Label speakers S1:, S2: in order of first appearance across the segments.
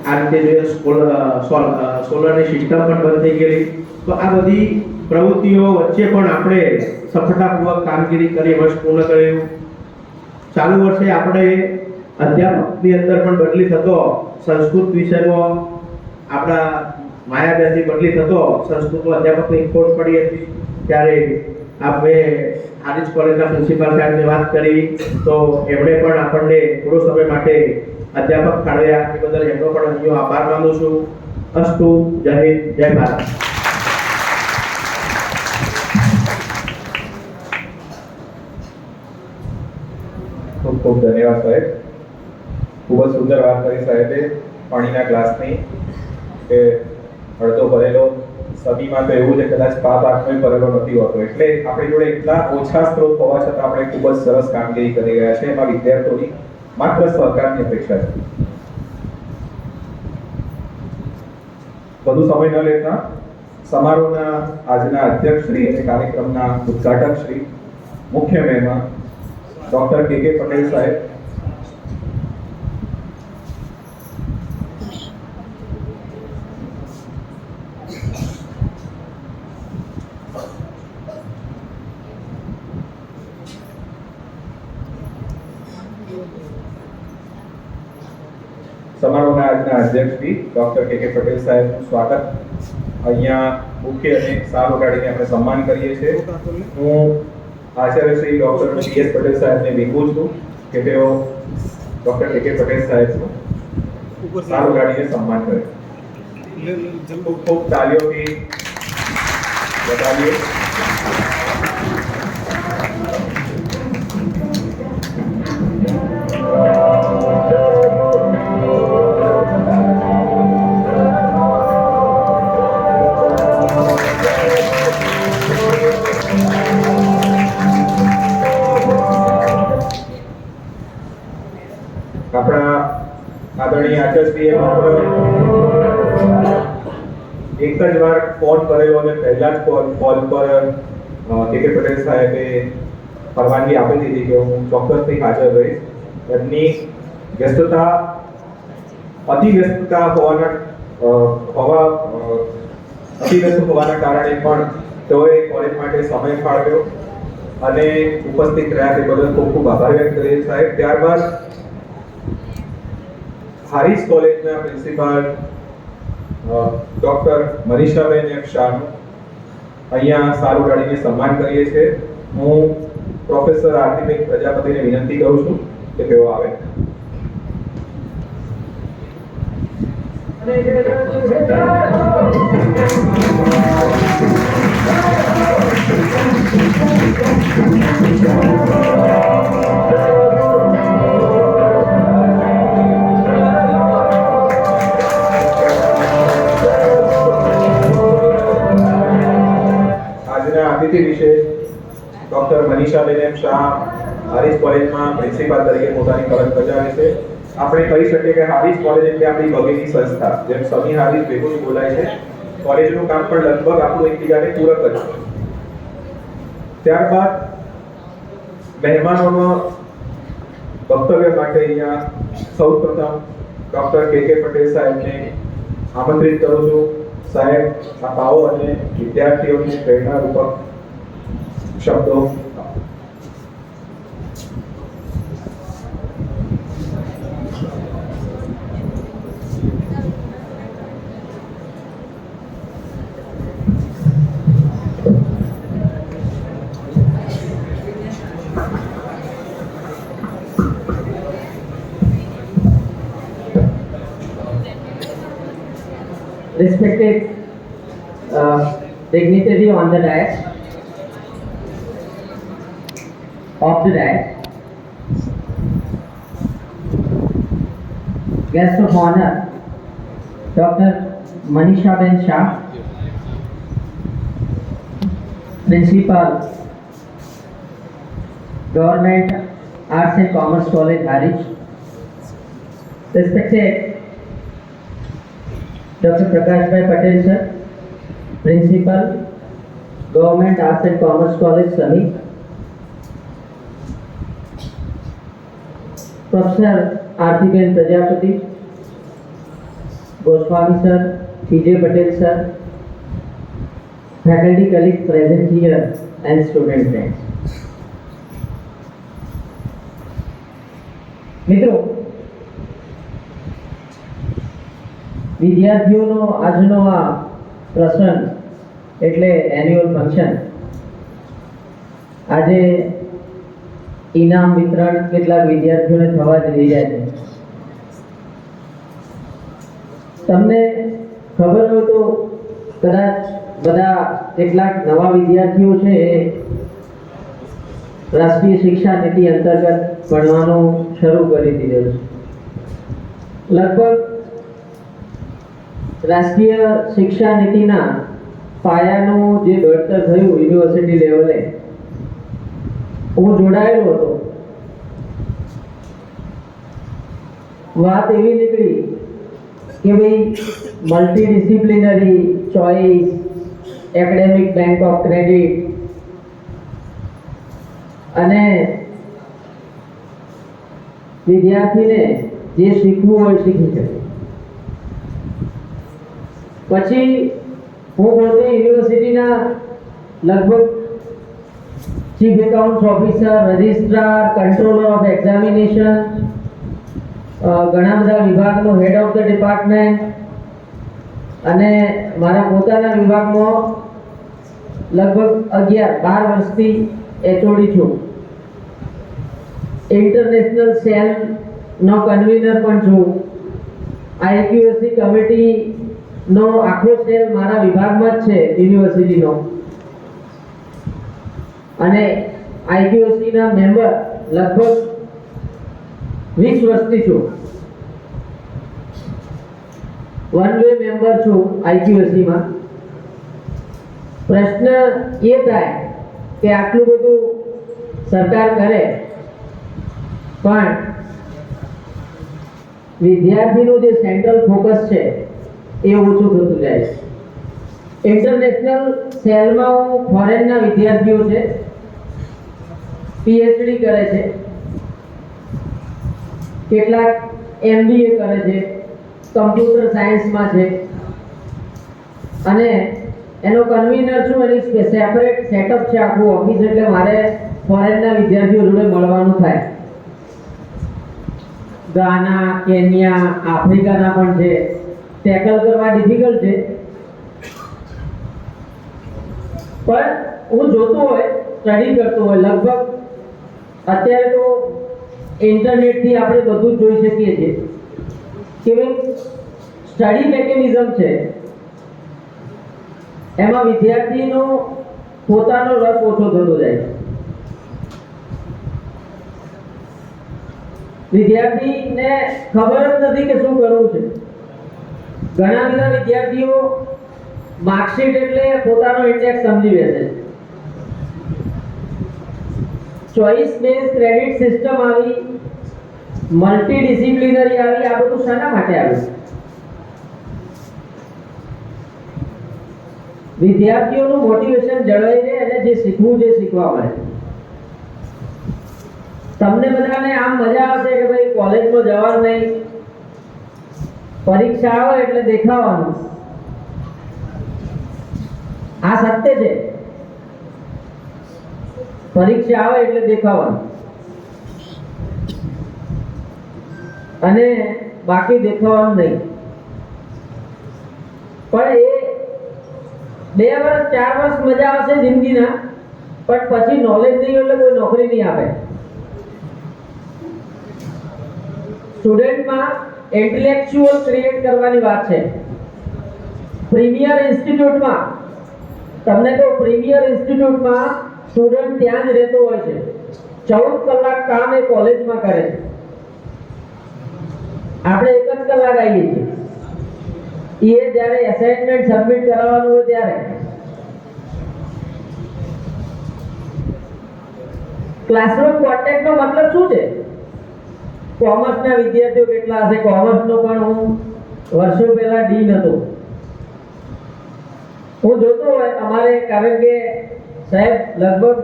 S1: આ રીતે જોઈએ સોલરની સિસ્ટમ પણ બંધ થઈ ગયેલી. તો આ બધી પ્રવૃત્તિઓ વચ્ચે પણ આપણે સફળતાપૂર્વક કામગીરી કરી વર્ષ પૂર્ણ કર્યું. ચાલુ વર્ષે આપણે અધ્યાપકની અંદર પણ બદલી થતો સંસ્કૃત વિષયમાં આપણા માયાબેનથી બદલી થતો સંસ્કૃતનો અધ્યાપકની ખોટ પડી હતી. ત્યારે આપણે હારીજ કોલેજના પ્રિન્સિપાલ સાહેબને વાત કરી તો એમણે પણ આપણને થોડો સમય માટે અધ્યાપક ફાળવ્યા. એ બદલ એમનો પણ અહીં આભાર માનું છું. અસ્તુ. જય હિન્દ, જય ભારત.
S2: ખૂબ ખૂબ ધન્યવાદ સાહેબ. ખૂબ જ સુંદર વાત કરી સાહેબે પાણીના ગ્લાસની કે અડધો ભરેલો. સદીમાં તો એવું છે કદાચ પાપ આત્મય ભરેલો નથી હોતો. એટલે આપણી જોડે એટલા ઓછા સ્ત્રોત હોવા છતાં આપણે ખૂબ જ સરસ કામગીરી કરી રહ્યા છે. એમાં વિદ્યાર્થીઓની માત્ર સહકારની અપેક્ષા છે. વધુ સમય ન લેતા સમારોહના આજના અધ્યક્ષ શ્રી અને કાર્યક્રમના ઉદ્ઘાટક શ્રી મુખ્ય મહેમાન ડોક્ટર કે પટેલ સાહેબ, સમારોહના આજના અધ્યક્ષ શ્રી ડોક્ટર કે પટેલ સાહેબનું સ્વાગત અહીંયા મુખ્ય અને સાર ઉડાડીને આપણે સન્માન કરીએ છીએ. હું આચાર્ય શ્રી ડોક્ટર પીએસ પટેલ સાહેબને વિનંતી છું કે તેઓ ડોક્ટર કે પટેલ સાહેબનું સાર ઉડાડીને સન્માન કરે. ખૂબ ખૂબ તાળીઓથી વધાવીએ. આપણા આદરણીય આચાર્યશ્રીએ માત્ર એક જ વાર ફોન કરેલો અને પહેલા જ કોલ પર કે પટેલ સાહેબે પરવાનગી આપી દીધી કે હું ચોક્કસથી હાજર રહીશ. એમની વ્યસ્તતા અતિ વ્યસ્ત હોવાના કારણે પણ તેઓએ કોલેજ માટે સમય ફાળવ્યો અને ઉપસ્થિત રહ્યા. તે બદલ ખૂબ ખૂબ આભાર વ્યક્ત કરીએ સાહેબ. ત્યારબાદ હારીજ કોલેજના પ્રિન્સિપાલ ડોક્ટર મનીષાબેન એફ શાહનું અહીંયા સાર ઉડાડીને સન્માન કરીએ છીએ. હું પ્રોફેસર આરતીબેન પ્રજાપતિને વિનંતી કરું છું કે તેઓ આવે. અતિથિ વિશેષ ડોક્ટર મનીષાબેન એમ શાહ હારીજ કોલેજમાં પ્રિન્સિપાલ તરીકે પોતાની ફરજ બજાવે છે. આપણે કહી શકીએ કે હારીજ કોલેજ એટલે આપણી ભગીની સંસ્થા. જેમ સમી હારીજ ભેગું બોલાય છે, કોલેજનું કામ પણ લગભગ આપણું એકબીજાને પૂરક જ છે. ત્યારબાદ મહેમાનોનો વક્તવ્ય માટે અહીંયા સૌપ્રથમ ડોક્ટર કે પટેલ સાહેબને આમંત્રિત કરું છું. સાહેબ આપ આવો અને વિદ્યાર્થીઓને પ્રેરણા રૂપક શબ્દો.
S3: Respected dignitary on the dais, of the dais, guest of honor, Dr. Manishaben Shah, Principal, Government Arts and Commerce College, Harij. Respected Dr. Prakashbhai Patel sir, Principal, Government Arts and Commerce College, Sami. Professor Arthiben Prajapati, Goswami sir, PJ Patel sir, faculty colleagues present here and student friends. મિત્રો, વિદ્યાર્થીઓનો આજનો આ પ્રસંગ એટલે annual function, આજે ઇનામ વિતરણ કેટલાક વિદ્યાર્થીઓને થવા જઈ રહ્યા છે. તમને ખબર હોય તો કદાચ બધા કેટલાક નવા વિદ્યાર્થીઓ છે એ રાષ્ટ્રીય શિક્ષા નીતિ અંતર્ગત ભણવાનું શરૂ કરી દીધેલું છે. લગભગ રાષ્ટ્રીય શિક્ષા નીતિના પાયાનું જે ઘડતર થયું યુનિવર્સિટી લેવલે, હું જોડાયેલો હતો. વાત એવી નીકળી કે ભાઈ multidisciplinary choice, academic bank of credit અને વિદ્યાર્થીને જે શીખવું હોય શીખી શકે. પછી હું પોતે યુનિવર્સિટીના લગભગ chief accounts officer, registrar, controller of examination, ઘણા બધા વિભાગનો હેડ ઓફ ધ ડિપાર્ટમેન્ટ અને મારા પોતાના વિભાગમાં લગભગ 11-12 વર્ષથી HOD છું. ઇન્ટરનેશનલ સેલનો કન્વીનર પણ છું. IQAC કમિટીનો આખો સેલ મારા વિભાગમાં જ છે યુનિવર્સિટીનો, અને IQAC ના મેમ્બર લગભગ 20 વર્ષથી છું. વન વે મેમ્બર છું IQAC માં. પ્રશ્ન એ થાય કે આટલું બધું સરકાર કરે પણ વિદ્યાર્થીનું જે સેન્ટ્રલ ફોકસ છે એ ઓછું થતું જાય છે. ઇન્ટરનેશનલ સેલમાં હું ફોરેનના વિદ્યાર્થીઓ છે, PhD કરે છે, કેટલાક MBA કરે છે, કમ્પ્યુટર સાયન્સમાં છે, અને એનો કન્વીનર છું. એની સેપરેટ સેટઅપ છે આખું ઓફિસ, એટલે મારે ફોરેનના વિદ્યાર્થીઓ જોડે મળવાનું થાય. ગાના, કેન્યા, આફ્રિકાના પણ છે. ટેકલ કરવા ડિફિકલ્ટ છે, પણ હું જોતો હોય, સ્ટડી કરતો હોય, લગભગ અત્યારે તો ઇન્ટરનેટથી આપણે બધું જ જોઈ શકીએ છીએ કે સ્ટડી મેકેનિઝમ છે એમાં વિદ્યાર્થીનો પોતાનો રસ ઓછો થતો જાય છે. વિદ્યાર્થીને ખબર જ નથી કે શું કરવું છે. ઘણા બધા વિદ્યાર્થીઓ માર્કશીટ એટલે પોતાનો ઇન્ડેક્સ સમજી બેસે. ચોઇસ બેઝ ક્રેડિટ સિસ્ટમ આવી, મલ્ટીડિસિપ્લિનરી આવી, આ બધું શાના માટે આવ્યું? વિદ્યાર્થીઓનું મોટિવેશન જળવાઈ રહે અને જે શીખવું છે શીખવા મળે. તમને બધાને આમ મજા આવશે કે ભાઈ કોલેજમાં જવાનું નહીં, પરીક્ષા આવે એટલે દેખાવાનું. આ સત્ય છે. પરીક્ષા આવે એટલે દેખાવાનું અને બાકી દેખાવાનું નહીં. પણ એ 2 વર્ષ 4 વર્ષ મજા આવશે જિંદગીના, પણ પછી નોલેજ નહીં એટલે કોઈ નોકરી નહીં આપે. સ્ટુડન્ટમાં ઇન્ટેલેક્ચ્યુઅલ ક્રિએટ કરવાની વાત છે. પ્રીમિયર ઇન્સ્ટિટ્યૂટમાં તમને તો પ્રીમિયર ઇન્સ્ટિટ્યૂટમાં સ્ટુડન્ટ ત્યાં જ રહેતો હોય છે. 14 કલાક કામ એ કોલેજમાં કરે છે, આપણે 1 જ કલાક આવીએ છીએ. એ જ્યારે અસાઇનમેન્ટ સબમિટ કરાવવાનું હોય ત્યારે ક્લાસરૂમ કોન્ટેક્ટનો મતલબ શું છે? કોમર્સના વિદ્યાર્થીઓ કેટલા હશે? કોમર્સનો પણ હું વર્ષો પહેલા ડીન હતો. હું જોતો હોય અમારે, કારણ કે સાહેબ લગભગ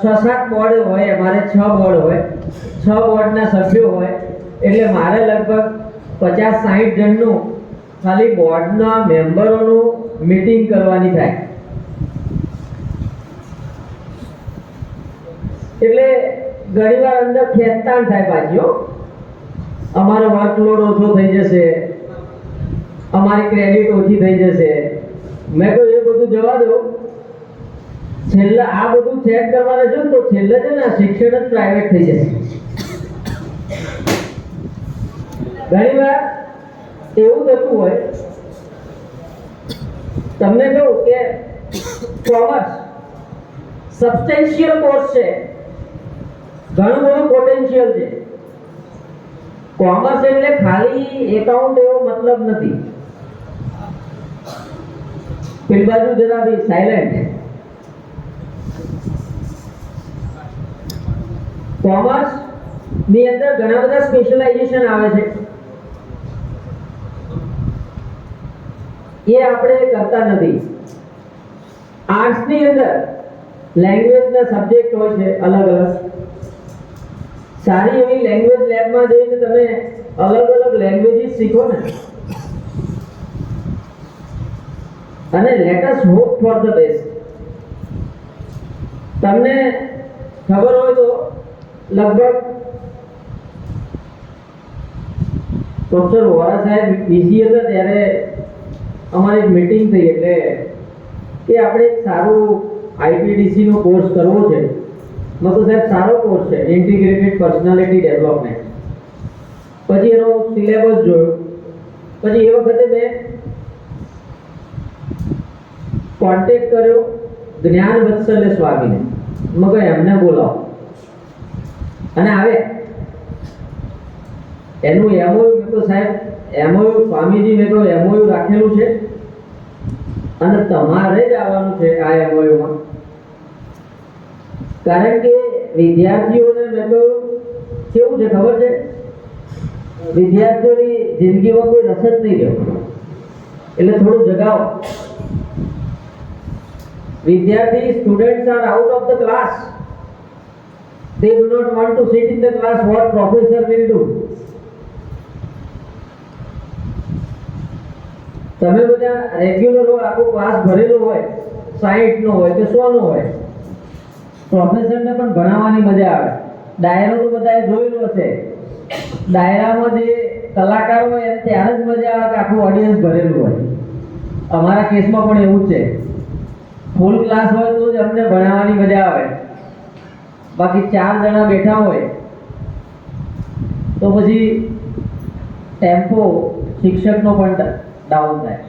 S3: 6-7 બોર્ડ હોય, અમારે 6 બોર્ડ હોય, 6 બોર્ડના સભ્યો હોય, એટલે મારે લગભગ 50-60 જણનું ખાલી બોર્ડના મેમ્બરોનું મીટિંગ કરવાની થાય. એટલે ઘણીવાર અંદર ખેંચતાણ થાય પાછી, અમારો વર્કલોડ ઓછો થઈ જશે, અમારી ક્રેડિટ ઓછી થઈ જશે. મેં કહ્યું એ બધું જવા દો, છેલ્લે આ બધું ચેક કરવાના છો તો છેલ્લે છે ને શિક્ષણ જ પ્રાઇવેટ થઈ જશે. ઘણીવાર એવું થતું હોય, તમને કહું કે કોમર્સ સબસ્ટેન્શિયલ કોર્સ છે, ઘણું બધું પોટેન્શિયલ છે. કોમર્સ એટલે ખાલી એકાઉન્ટ એવો મતલબ નથી. પેલી બાજુ જરા બી સાયલેન્ટ. કોમર્સ ની અંદર ઘણા બધા સ્પેશિયલાઇઝેશન આવે છે, એ આપણે કરતા નથી. આર્ટ્સ ની અંદર લેંગ્વેજ ના સબ્જેક્ટ હોય છે અલગ અલગ. સારી એવી લેંગ્વેજ લેબમાં જઈને તમે અલગ અલગ લેંગ્વેજીસ શીખો ને, અને let us hope for the best. તમને ખબર હોય તો લગભગ ડોક્ટર વોરા સાહેબ બીજી હતા ત્યારે અમારી એક મીટિંગ થઈ, એટલે કે આપણે એક સારું આઈપીડીસી નો કોર્સ કરવો છે. મેં તો સાહેબ સારો કોર્સ છે, ઇન્ટિગ્રેટેડ પર્સનાલિટી ડેવલપમેન્ટ. પછી એનો સિલેબસ જોયો, પછી એ વખતે મેં કોન્ટેક્ટ કર્યો જ્ઞાન વત્સલ્ય સ્વામીને. મેં કહ્યું એમને બોલાવો, અને આવે એનું એમઓયુ. મેં કહ્યું સાહેબ એમઓયુ સ્વામીજી, મેં કહ્યું એમઓયુ રાખેલું છે અને તમારે જ આવવાનું છે આ એમઓયુમાં. કારણ કે વિદ્યાર્થીઓને મેં કહ્યું કેવું છે ખબર છે, વિદ્યાર્થીઓની જિંદગીમાં કોઈ રસ જ નહીં રહ્યો, એટલે થોડું જગાવો. વિદ્યાર્થી students are out of the class. They do not want to sit in the class what professor will do. તમે બધા રેગ્યુલર હોય, આખો ક્લાસ ભરેલો હોય, 60 નો હોય કે 100 નો હોય, પ્રોફેસરને પણ ભણાવવાની મજા આવે. ડાયરો તો બધાએ જોયેલો હશે, ડાયરામાં જે કલાકાર હોય એમ ત્યારે જ મજા આવે કે આખું ઓડિયન્સ ભરેલું હોય. અમારા કેસમાં પણ એવું જ છે, ફૂલ ક્લાસ હોય તો જ અમને ભણાવવાની મજા આવે. બાકી 4 જણા બેઠા હોય તો પછી ટેમ્પો શિક્ષકનો પણ ડાઉન થાય.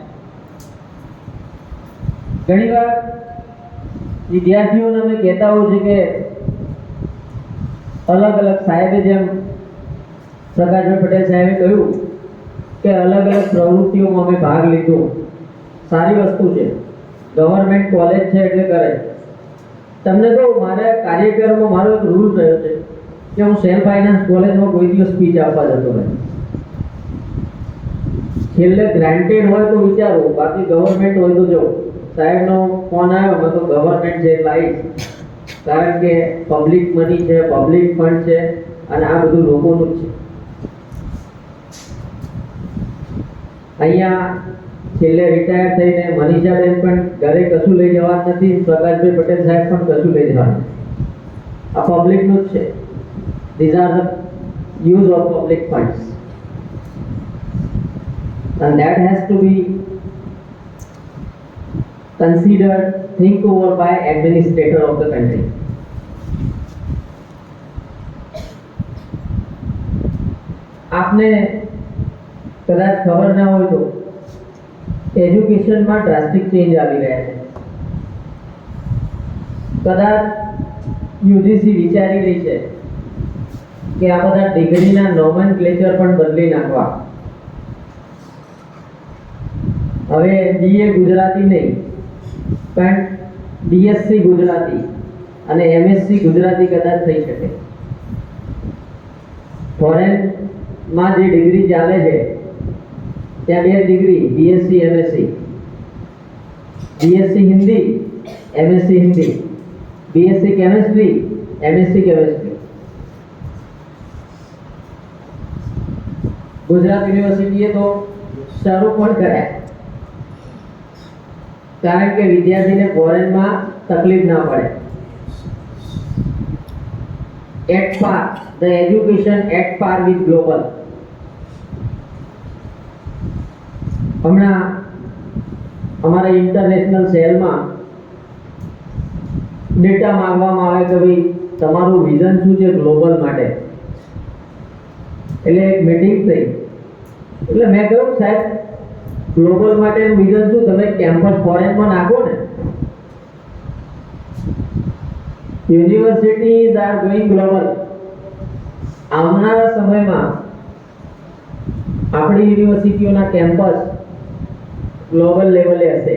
S3: ઘણીવાર વિદ્યાર્થીઓને અમે કહેતા હોઈએ છીએ કે અલગ અલગ સાહેબે, જેમ પ્રકાશભાઈ પટેલ સાહેબે કહ્યું કે અલગ અલગ પ્રવૃત્તિઓમાં અમે ભાગ લીધો. સારી વસ્તુ છે, ગવર્મેન્ટ કોલેજ છે એટલે કરે. તમને કહું, મારા કાર્યક્રમમાં મારો એક રૂલ રહ્યો છે કે હું સેલ્ફ ફાઇનાન્સ કોલેજમાં કોઈ દિવસ સ્પીચ આપવા જતો નથી. છેલ્લે ગ્રાન્ટેડ હોય તો વિચારો, બાકી ગવર્મેન્ટ હોય તો જો સાહેબનો ફોન આવ્યો, મેં તો ગવર્મેન્ટ છે એટલે આવીશ. કારણ કે પબ્લિક મની છે, પબ્લિક ફંડ છે, અને આ બધું લોકોનું જ છે. અહીંયા છેલ્લે રિટાયર થઈને મનીષાબેન પણ ઘરે કશું લઈ જવા નથી, પ્રકાશભાઈ પટેલ સાહેબ પણ કશું લઈ જવા નથી. આ પબ્લિકનું જ છે. These are the use of public funds, and that has to be considered, think over by administrator of the country. આપને કદાચ ખબર ના હોય તો એજ્યુકેશનમાં ડ્રાસ્ટિક ચેન્જ આવી રહ્યા છે. કદાચ યુજીસી વિચારી રહી છે કે આ બધા ડિગ્રીના નોમેનક્લેચર પણ બદલી નાખવા. હવે બીએ ગુજરાતી નહીં, પણ બીએસસી ગુજરાતી અને એમએસસી ગુજરાતી કદાચ થઈ શકે. ફોરેનમાં જે ડિગ્રી ચાલે છે ત્યાં 2 degree, BSc MSc. BSc Hindi, MSc Hindi. BSc chemistry, MSc chemistry. Gujarat યુનિવર્સિટીએ તો શરૂ પણ કર્યા, કારણ કે વિદ્યાર્થીને ફોરેનમાં તકલીફ ના પડે. એટ પાર, ધ એજ્યુકેશન એટ પાર વિથ ગ્લોબલ. હમણાં અમારા ઇન્ટરનેશનલ સેલમાં ડેટા માંગવામાં આવે કે ભાઈ તમારું વિઝન શું છે ગ્લોબલ માટે. એટલે એક મીટિંગ થઈ, એટલે મેં કહ્યું સાહેબ ગ્લોબલ માટેનું વિઝન શું, તમે કેમ્પસ ફોરેનમાં નાખો ને. Universities are going global. આવનારા સમયમાં આપણી યુનિવર્સિટીઓના કેમ્પસ ગ્લોબલ લેવલે હશે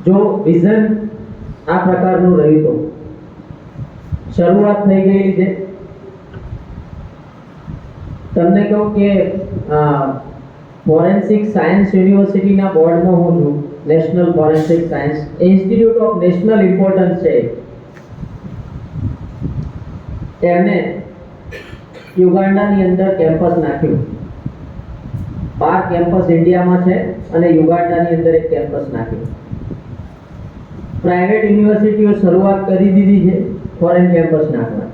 S3: જો વિઝન આ પ્રકારનું રહ્યું તો. શરૂઆત થઈ ગઈ છે. તમને કહું કે ફોરેન્સિક સાયન્સ યુનિવર્સિટીના બોર્ડમાં હું છું. National forensic science institute of national importance છે. એમને યુગાન્ડાની અંદર કેમ્પસ નાખ્યું. 12 કેમ્પસ ઇન્ડિયામાં છે અને યુગાન્ડાની અંદર એક કેમ્પસ નાખ્યું. પ્રાઇવેટ યુનિવર્સિટીઓ શરૂઆત કરી દીધી છે ફોરેન કેમ્પસ નાખવા.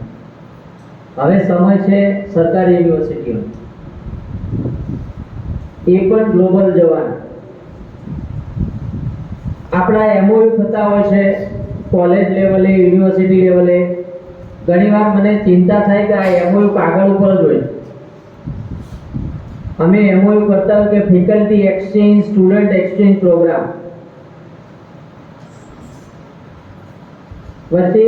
S3: હવે સમય છે સરકારી યુનિવર્સિટીઓ એ પણ ગ્લોબલ જવાના. આપણા એમઓયુ થતા હોય છે કોલેજ લેવલે, યુનિવર્સિટી લેવલે. ઘણીવાર મને ચિંતા થાય કે આ એમઓયુ કાગળ ઉપર જ હોય. અમે એમઓયુ કરતા હોય કે faculty exchange, student exchange programme. વચ્ચે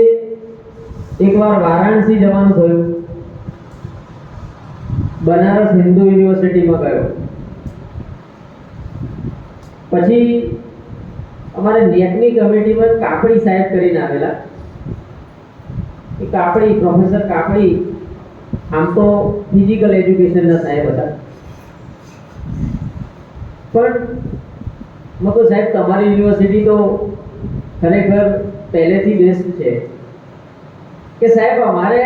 S3: એકવાર વારાણસી જવાનું થયું. બનારસ હિન્દુ યુનિવર્સિટીમાં ગયો. પછી અમારે નેટની કમિટીમાં કાપડી સાહેબ કરીને આવેલા. એ કાપડી, પ્રોફેસર કાપડી આમ તો ફિઝિકલ એજ્યુકેશનના સાહેબ હતા, પણ મેં કહ્યું સાહેબ તમારી યુનિવર્સિટી તો ખરેખર પહેલેથી બેસ્ટ છે. કે સાહેબ અમારે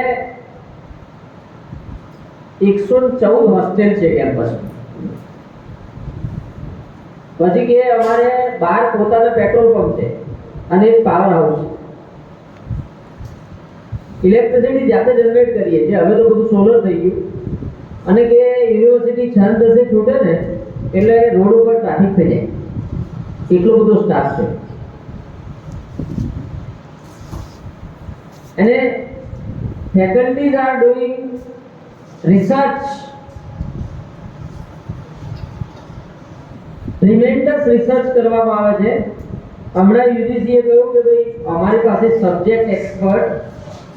S3: 114 હોસ્ટેલ છે કેમ્પસમાં. પછી કે અમારે 12 પોતાના પેટ્રોલ પંપ છે અને એક પાવર હાઉસ છે. ઇલેક્ટ્રિસિટી જાતે જનરેટ કરીએ છીએ. હવે તો બધું સોલર થઈ ગયું. અને કે યુનિવર્સિટી 6:10 છૂટે ને એટલે રોડ ઉપર ટ્રાફિક થઈ જાય, એટલો બધો સ્ટાફ છે. અને faculties are doing research, tremendous research કરવામાં આવે છે. હમણાં યુજીસીએ કહ્યું કે ભાઈ અમારી પાસે સબ્જેક્ટ એક્સપર્ટ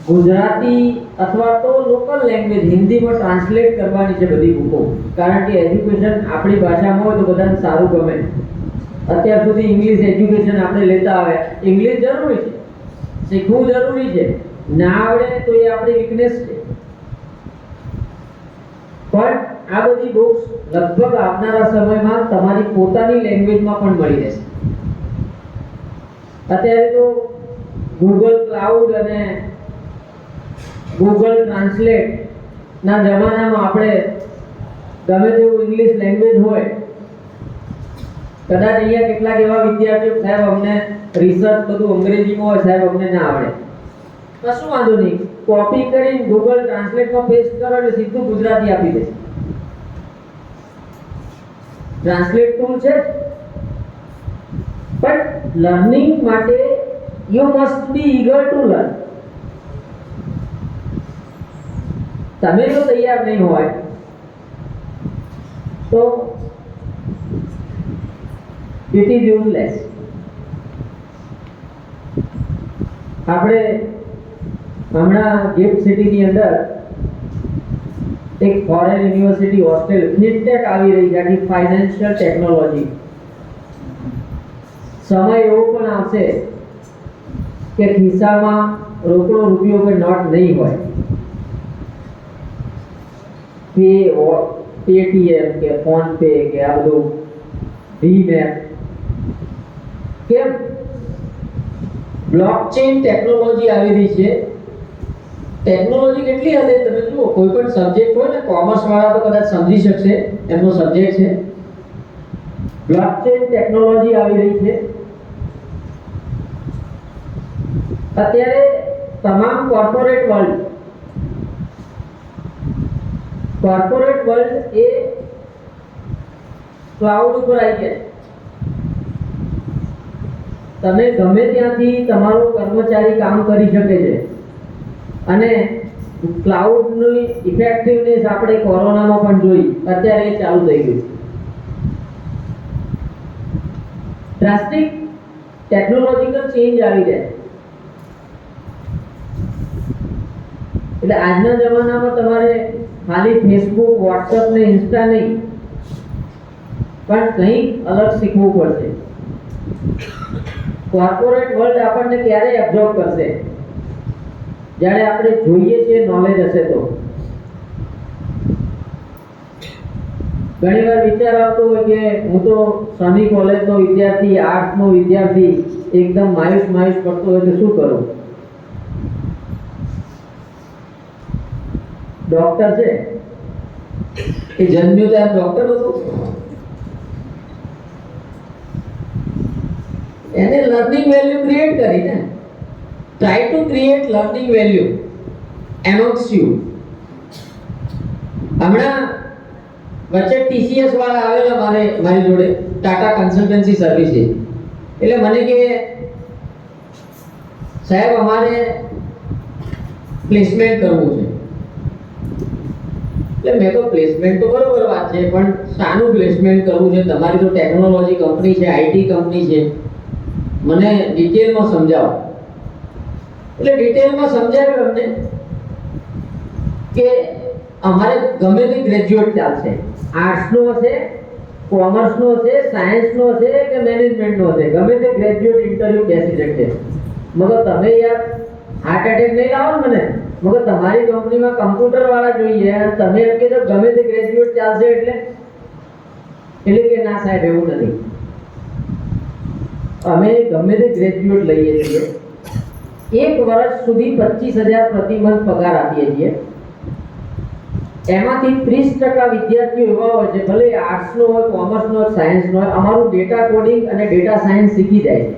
S3: ગુજરાતી અથવા તો લોકલ લેંગ્વેજ હિન્દીમાં ટ્રાન્સલેટ કરવાની છે બધી બુકો, કારણ કે એજ્યુકેશન આપણી ભાષામાં હોય તો બધાને સારું ગમે. અત્યાર સુધી ઇંગ્લિશ એજ્યુકેશન આપણે લેતા આવ્યા. ઇંગ્લિશ જરૂરી છે, શીખવું જરૂરી છે. ના આવડે તો એ આપણી વીકનેસ છે. પણ આ બધી બુક્સ લગભગ આવનારા સમયમાં તમારી પોતાની લેંગ્વેજમાં પણ મળી રહેશે. અત્યારે તો ગૂગલ ક્લાઉડ અને ગૂગલ ટ્રાન્સલેટ ના જમાનામાં આપણે ગમે તેવું ઇંગ્લિશ લેંગ્વેજ હોય, કદાચ અહીંયા કેટલાક એવા વિદ્યાર્થીઓ સાહેબ અમને રિસર્ચ બધું અંગ્રેજીમાં હોય સાહેબ અમને ના આવડે, કશું વાંધો નહીં, કોપી કરીને ગૂગલ ટ્રાન્સલેટમાં પેસ્ટ કરો એટલે સીધું ગુજરાતી આપી દેશે. ટ્રાન્સલેટ ટૂલ છે, પણ લર્નિંગ માટે you must be eager to learn. તમે જો તૈયાર નહીં હોય તો ઇટ ઇઝ યુઝલેસ. આપણે હમણાં ગિફ્ટ સિટીની અંદર એક ફોરેન યુનિવર્સિટી હોસ્ટેલ ફિનટેક આવી રહી છે, આખી ફાઇનાન્શિયલ ટેકનોલોજી. સમય એવો પણ આવશે કે ખિસ્સામાં રોકડો રૂપિયો કે નોટ નહીં હોય, પેટીએમ કે ફોન પે કે આ બધું ભીમ એપ. કેમ? બ્લોકચેન ટેકનોલોજી આવી રહી છે ટેકનોલોજી કેટલી હદે તમે જુઓ, કોઈ પણ સબ્જેક્ટ હોય ને, કોમર્સ વાળા તો કદાચ સમજી શકશે, એમનો સબ્જેક્ટ છે. બ્લોકચેન ટેકનોલોજી આવી રહી છે. અત્યારે તમામ કોર્પોરેટ વર્લ્ડ એ ક્લાઉડ ઉપર આવી ગયા. તમે ગમે ત્યાંથી તમારો કર્મચારી કામ કરી શકે છે અને ક્લાઉડની ઇફેક્ટિવનેસ આપણે કોરોનામાં પણ જોઈ, અત્યારે એ ચાલુ થઈ ગયું. ડ્રાસ્ટિક ટેકનોલોજીકલ ચેન્જ આવી જાય. એટલે આજના જમાનામાં તમારે ખાલી ફેસબુક, વોટ્સએપ ને ઇન્સ્ટા નહીં, પણ કંઈક અલગ શીખવું પડશે. કોર્પોરેટ વર્લ્ડ આપણને ક્યારે એબ્ઝોર્બ કરશે? જ્યારે આપણે જોઈએ છીએ નોલેજ હશે તો. ઘણીવાર વિચાર આવતો હોય કે હું તો સની કોલેજનો વિદ્યાર્થી, આર્ટ્સનો વિદ્યાર્થી, એકદમ માયુસ પડતો હોય તો શું કરું? ડોક્ટર છે એ જન્મ્યો ત્યારે ડોક્ટર હતો, એને લર્નિંગ વેલ્યુ ક્રિએટ કરી ને. Try to create learning value amongst you. હમણાં વચ્ચે TCS વાળા આવેલા મારી જોડે, ટાટા કન્સલ્ટન્સી સર્વિસીસ. એટલે મને કે સાહેબ અમારે પ્લેસમેન્ટ કરવું છે. એટલે મેં તો પ્લેસમેન્ટ તો બરોબર વાત છે, પણ શાનું પ્લેસમેન્ટ કરવું છે? તમારી તો ટેકનોલોજી કંપની છે, IT કંપની છે, મને ડિટેલમાં સમજાવો. એટલે ડિટેલમાં સમજાવ્યું અમને કે અમારે ગમે તે ગ્રેજ્યુએટ ચાલશે, આર્ટ્સનો હશે, કોમર્સનો હશે, સાયન્સનો હશે કે મેનેજમેન્ટનો હશે, ગમે તે ગ્રેજ્યુએટ ઇન્ટરવ્યુ બેસી શકે. મગર તમે યાર હાર્ટ એટેક નહીં લાવો ને મને. મગર તમારી કંપનીમાં કમ્પ્યુટર વાળા જોઈએ અને તમે એમ કહેજો ગમે તે ગ્રેજ્યુએટ ચાલશે એટલે કે ના સાહેબ, એવું નથી. અમે ગમે તે ગ્રેજ્યુએટ લઈએ છીએ, 1 વર્ષ સુધી 25,000 પ્રતિ મંથ પગાર આપીએ છીએ. એમાંથી 30% વિદ્યાર્થીઓ એવા હોય છે, ભલે આર્ટ્સનો હોય, કોમર્સનો હોય, સાયન્સનો હોય, અમારું ડેટા કોડિંગ અને ડેટા સાયન્સ શીખી જાય છે.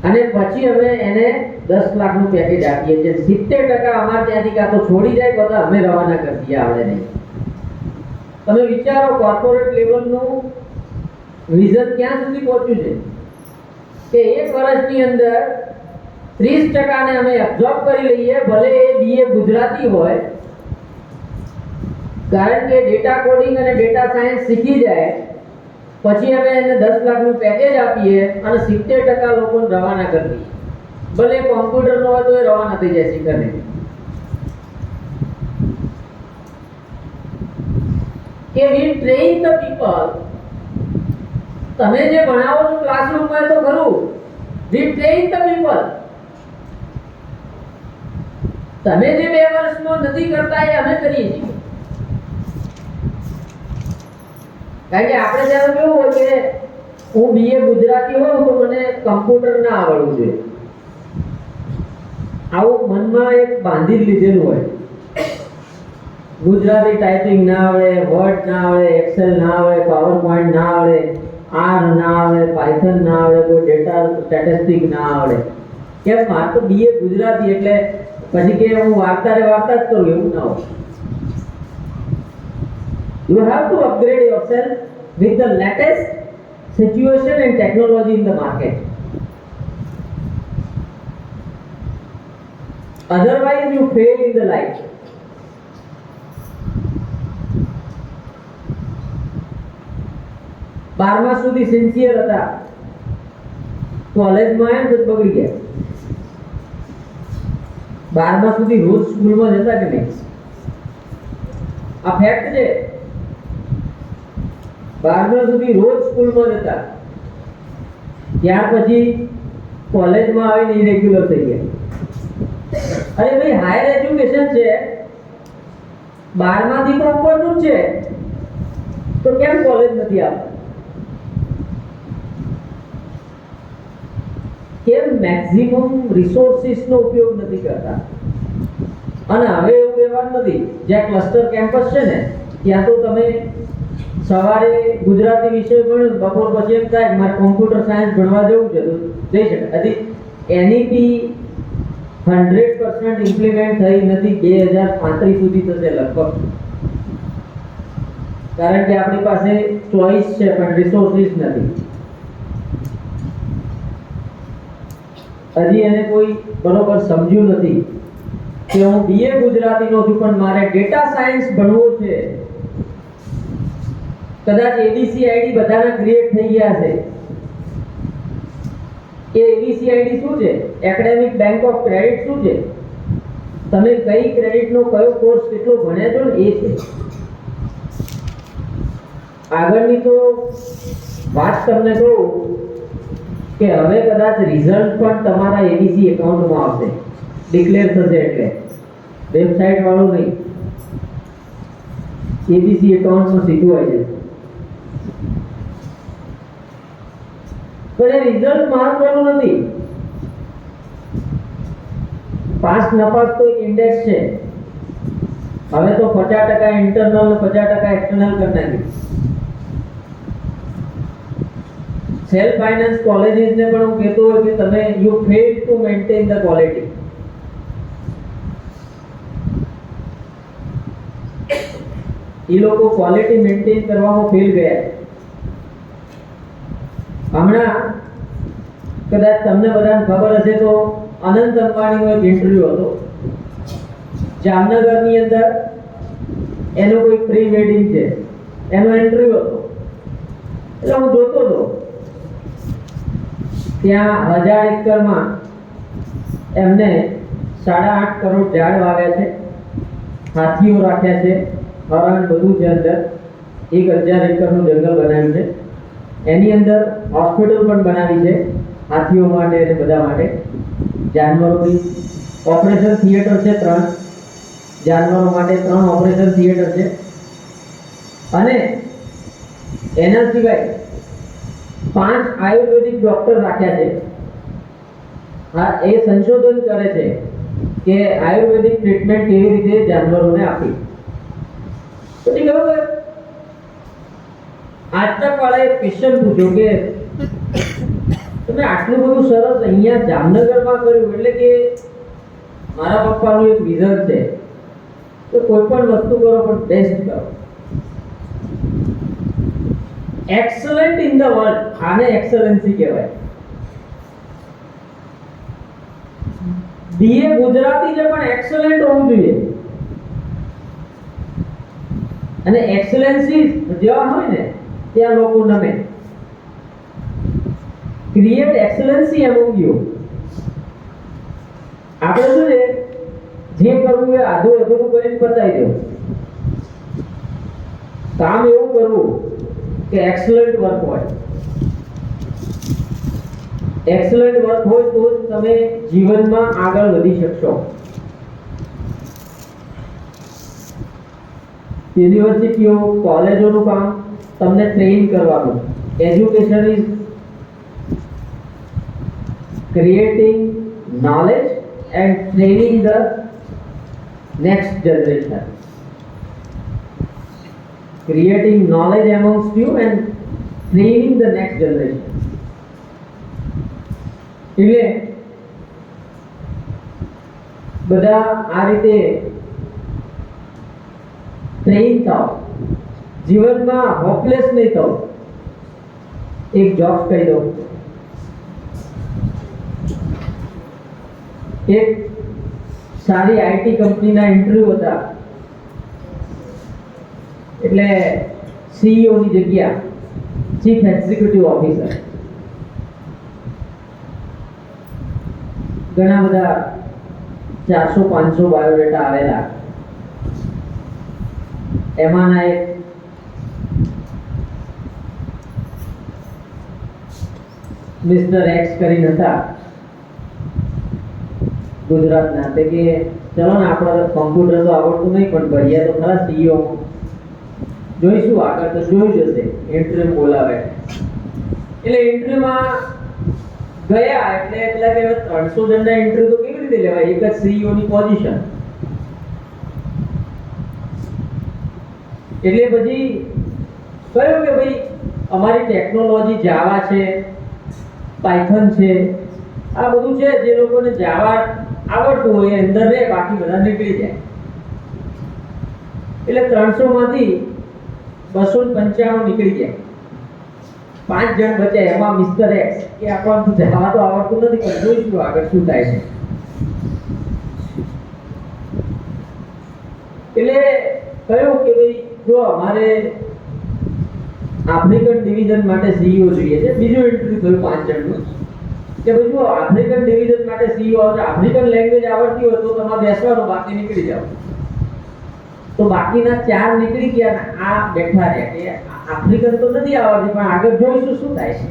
S3: અને પછી અમે એને 10 લાખનું પેકેજ આપીએ છીએ. 70% અમારે ત્યાંથી કાં તો છોડી જાય, બધા અમે રવાના કરી દઈએ, આવડે નહીં. તમે વિચારો કોર્પોરેટ લેવલનું વિઝન ક્યાં સુધી પહોંચ્યું છે કે 1 વર્ષની અંદર 30% ને અમે એબ્ઝોર્બ કરી લઈએ, ભલે એ BA ગુજરાતી હોય, કારણ કે ડેટા કોડિંગ અને ડેટા સાયન્સ શીખી જાય. પછી અમે એને 10 લાખનું પેકેજ આપીએ અને 70% લોકોને રવાના કરી દઈએ. ભલે કોમ્પ્યુટરનો હોય તો એ રવાના થઈ જાય શીખને. કે વી ટ્રેન ધ પીપલ. તમે જે ભણાવો છો ક્લાસરૂમમાં તો ખરું, વી ટ્રેન ધ પીપલ. તમે જે 2 વર્ષમાં નથી કરતા એ અમે કરીએ છીએ. કારણ કે આપણે જ્યારે કેવું હોય કે હું BA ગુજરાતી હોઉં તો મને કમ્પ્યુટર ના આવડવું જોઈએ, આવું મનમાં એક બાંધી લીધેલું હોય. ગુજરાતી ટાઈપિંગ ના આવડે, વર્ડ ના આવડે, એક્સેલ ના આવડે, પાવર પોઈન્ટ ના આવડે, R ના આવડે, પાયથન ના આવડે, કોઈ ડેટા સ્ટેટિસ્ટિક ના આવડે. કેમ? મારે તો BA ગુજરાતી એટલે પછી કે હું વાર્તા જ કરું, એવું ના હોય. You have to upgrade yourself with the latest situation and technology in the market. Otherwise, you fail in the life. બારમા સુધી સિન્સિયર હતા, કોલેજમાં આવ્યા તો બગડી ગયા. 12મા સુધી રોજ સ્કૂલમાં જતા કે નહીં? આ ફેક્ટ છે. 12મા સુધી રોજ સ્કૂલમાં જતા, ત્યાર પછી કોલેજમાં આવીને ઇરેગ્યુલર થઈ ગયા. અરે ભાઈ, હાયર એજ્યુકેશન છે, 12માંથી તો ઉપરનું જ છે, તો કેમ કોલેજ નથી આવતા? કે મેક્સિમમ રિસોર્સિસનો ઉપયોગ નથી કરતા. અને હવે એવું રહેવાનું નથી. જ્યાં ક્લસ્ટર કેમ્પસ છે ને ત્યાં તો તમે સવારે ગુજરાતી વિષય ભણ્યો, બપોર પછી એમ થાય મારે કોમ્પ્યુટર સાયન્સ ભણવા જવું છે તો જઈ શકાય. હજી એનઈપી 100% ઇમ્પ્લિમેન્ટ થઈ નથી. 2035 સુધી થશે લગભગ. કારણ કે આપણી પાસે ચોઇસ છે પણ રિસોર્સિસ નથી. હજી એને કોઈ બરોબર સમજ્યું નથી કે હું બીએ ગુજરાતીનો છું પણ મારે ડેટા સાયન્સ ભણવું છે. કદાચ એબીસીઆઈડી બધાના ક્રિએટ થઈ ગયા છે. એ એબીસીઆઈડી શું છે? એકેડેમિક બેંક ઓફ ક્રેડિટ શું છે? તમે કઈ ક્રેડિટનો કયો કોર્સ કેટલો ભણ્યા છો ને એ છે. આગળની તો વાત તમને કહું કે હવે કદાચ રિઝલ્ટ પણ તમારા એબીસી એકાઉન્ટમાં આવશે. ડિક્લેર થશે એટલે વેબસાઇટ વાળું નહીં, એબીસી એકાઉન્ટમાં સીધું આવી જશે. પણ એ રિઝલ્ટ મહત્વનું નથી. પાસ નપાસ તો એક ઇન્ડેક્સ છે. હવે તો 50% ઇન્ટરનલ અને 50% એક્સટર્નલ કરી નાખ્યું. સેલ્ફ ફાઇનાન્સ કોલેજીસને પણ હું કહેતો હોય કે તમે you fail to maintain the quality. એ લોકો ક્વોલિટી મેન્ટેન કરવામાં ફેલ ગયા. હમણાં કદાચ તમને બધાને ખબર હશે તો અનંત અંબાણીનો એક ઇન્ટરવ્યુ હતો જામનગરની અંદર. એનો કોઈ પ્રી વેડિંગ છે, એનો ઇન્ટરવ્યુ હતો. એટલે હું જોતો હતો ત્યાં 1000 એકરમાં એમને 8.5 કરોડ ઝાડ વાવ્યા છે, હાથીઓ રાખ્યા છે, હરણ બધું છે અંદર. 1000 એકરનું જંગલ બનાવ્યું છે. એની અંદર હોસ્પિટલ પણ બનાવી છે હાથીઓ માટે અને બધા માટે. જાનવરોની ઓપરેશન થિયેટર છે 3 જાનવરો માટે 3 ઓપરેશન થિયેટર છે. અને એના સિવાય 5 આયુર્વેદિક ડોક્ટર રાખ્યા છે. હા, એ સંશોધન કરે છે કે આયુર્વેદિક ટ્રીટમેન્ટ કેવી રીતે જાનવરોને આપી. તો ઠીક હવે આજતક વાળાએ ક્વેશ્ચન પૂછ્યો કે તમે આટલું બધું સરસ અહીંયા જામનગરમાં કર્યું, એટલે કે મારા પપ્પાનું એક વિઝન છે તો કોઈ પણ વસ્તુ કરો પણ બેસ્ટ કરો. એક્સલન્ટ ઇન ધ વર્લ્ડ, આને એક્સલન્સી કહેવાય. બીએ ગુજરાતી છે પણ એક્સલન્ટ હોવું જોઈએ. અને એક્સલન્સી જ્યાં હોય ને ત્યાં લોકો નમે. Create excellency among you. આપણે શું છે જે કરવું એ આધું અધૂરું કરીને પતાવી દો. કામ એવું કરવું કે એક્સલન્ટ વર્ક હોય. એક્સલન્ટ વર્ક હોય તો જ તમે જીવનમાં આગળ વધી શકશો. યુનિવર્સિટીઓ કોલેજોનું કામ તમને ટ્રેન કરવાનું. Education is creating knowledge and training the next generation. Creating knowledge amongst you and training the next generation. એટલે બધા આ રીતે ટ્રેન થાઓ. જીવનમાં હોપલેસ નહીં થાઓ. એક જોક્સ કહી દઉં. એક સારી આઈટી કંપનીના ઇન્ટરવ્યુ હતા. એટલે સીઈઓ ની જગ્યા, ચીફ એક્ઝિક્યુટિવ ઓફિસર. ઘણા બધા 400-500 બાયોડેટા આવેલા. એમાંના એક મિસ્ટર એક્સ કરીને હતા ગુજરાતના. તે કે ચલો ને આપણે કોમ્પ્યુટર તો આવડતું નહીં પણ ભણ્યા તો ખરા સીઈઓ. જોઈશું આગળ તો જોઈ જશે. ઇન્ટરવ્યુ બોલાવે એટલે ઇન્ટરવ્યુમાં ગયા એટલે પેલા કે 300 જણના ઇન્ટરવ્યુ તો કેવી રીતે લેવાય એક જ CEO ની પોઝિશન. એટલે પછી કહ્યું કે ભાઈ અમારી ટેકનોલોજી જાવા છે, પાયથન છે, આ બધું છે. જે લોકોને જાવા આવડતું હોય એ અંદર રહે, બાકી બધા નીકળી જાય. એટલે 300 માંથી 295 નીકળી જાય. 5 જણ બચ્યા, એમાં મિસ્ટર એક્સ કે આપણને જાવા તો આવડતું નથી, પણ જોઈશું આગળ શું થાય છે. એટલે કહ્યું કે ભાઈ જો અમારે આફ્રિકન ડિવિઝન માટે CEO જોઈએ છે. બીજું ઇન્ટરવ્યુ થયું 5 જણનું કે ભાઈ જો આફ્રિકન ડિવિઝન માટે CEO આવે, આફ્રિકન લેંગ્વેજ આવડતી હોય તો તમારે બેસવાનું, બાકી નીકળી જાવ. તો બાકીના 4 નીકળી ગયા ને આ બેઠા રહ્યા કે આફ્રિકન તો નથી આવડતી, પણ આગળ જોઈશું શું થાય છે.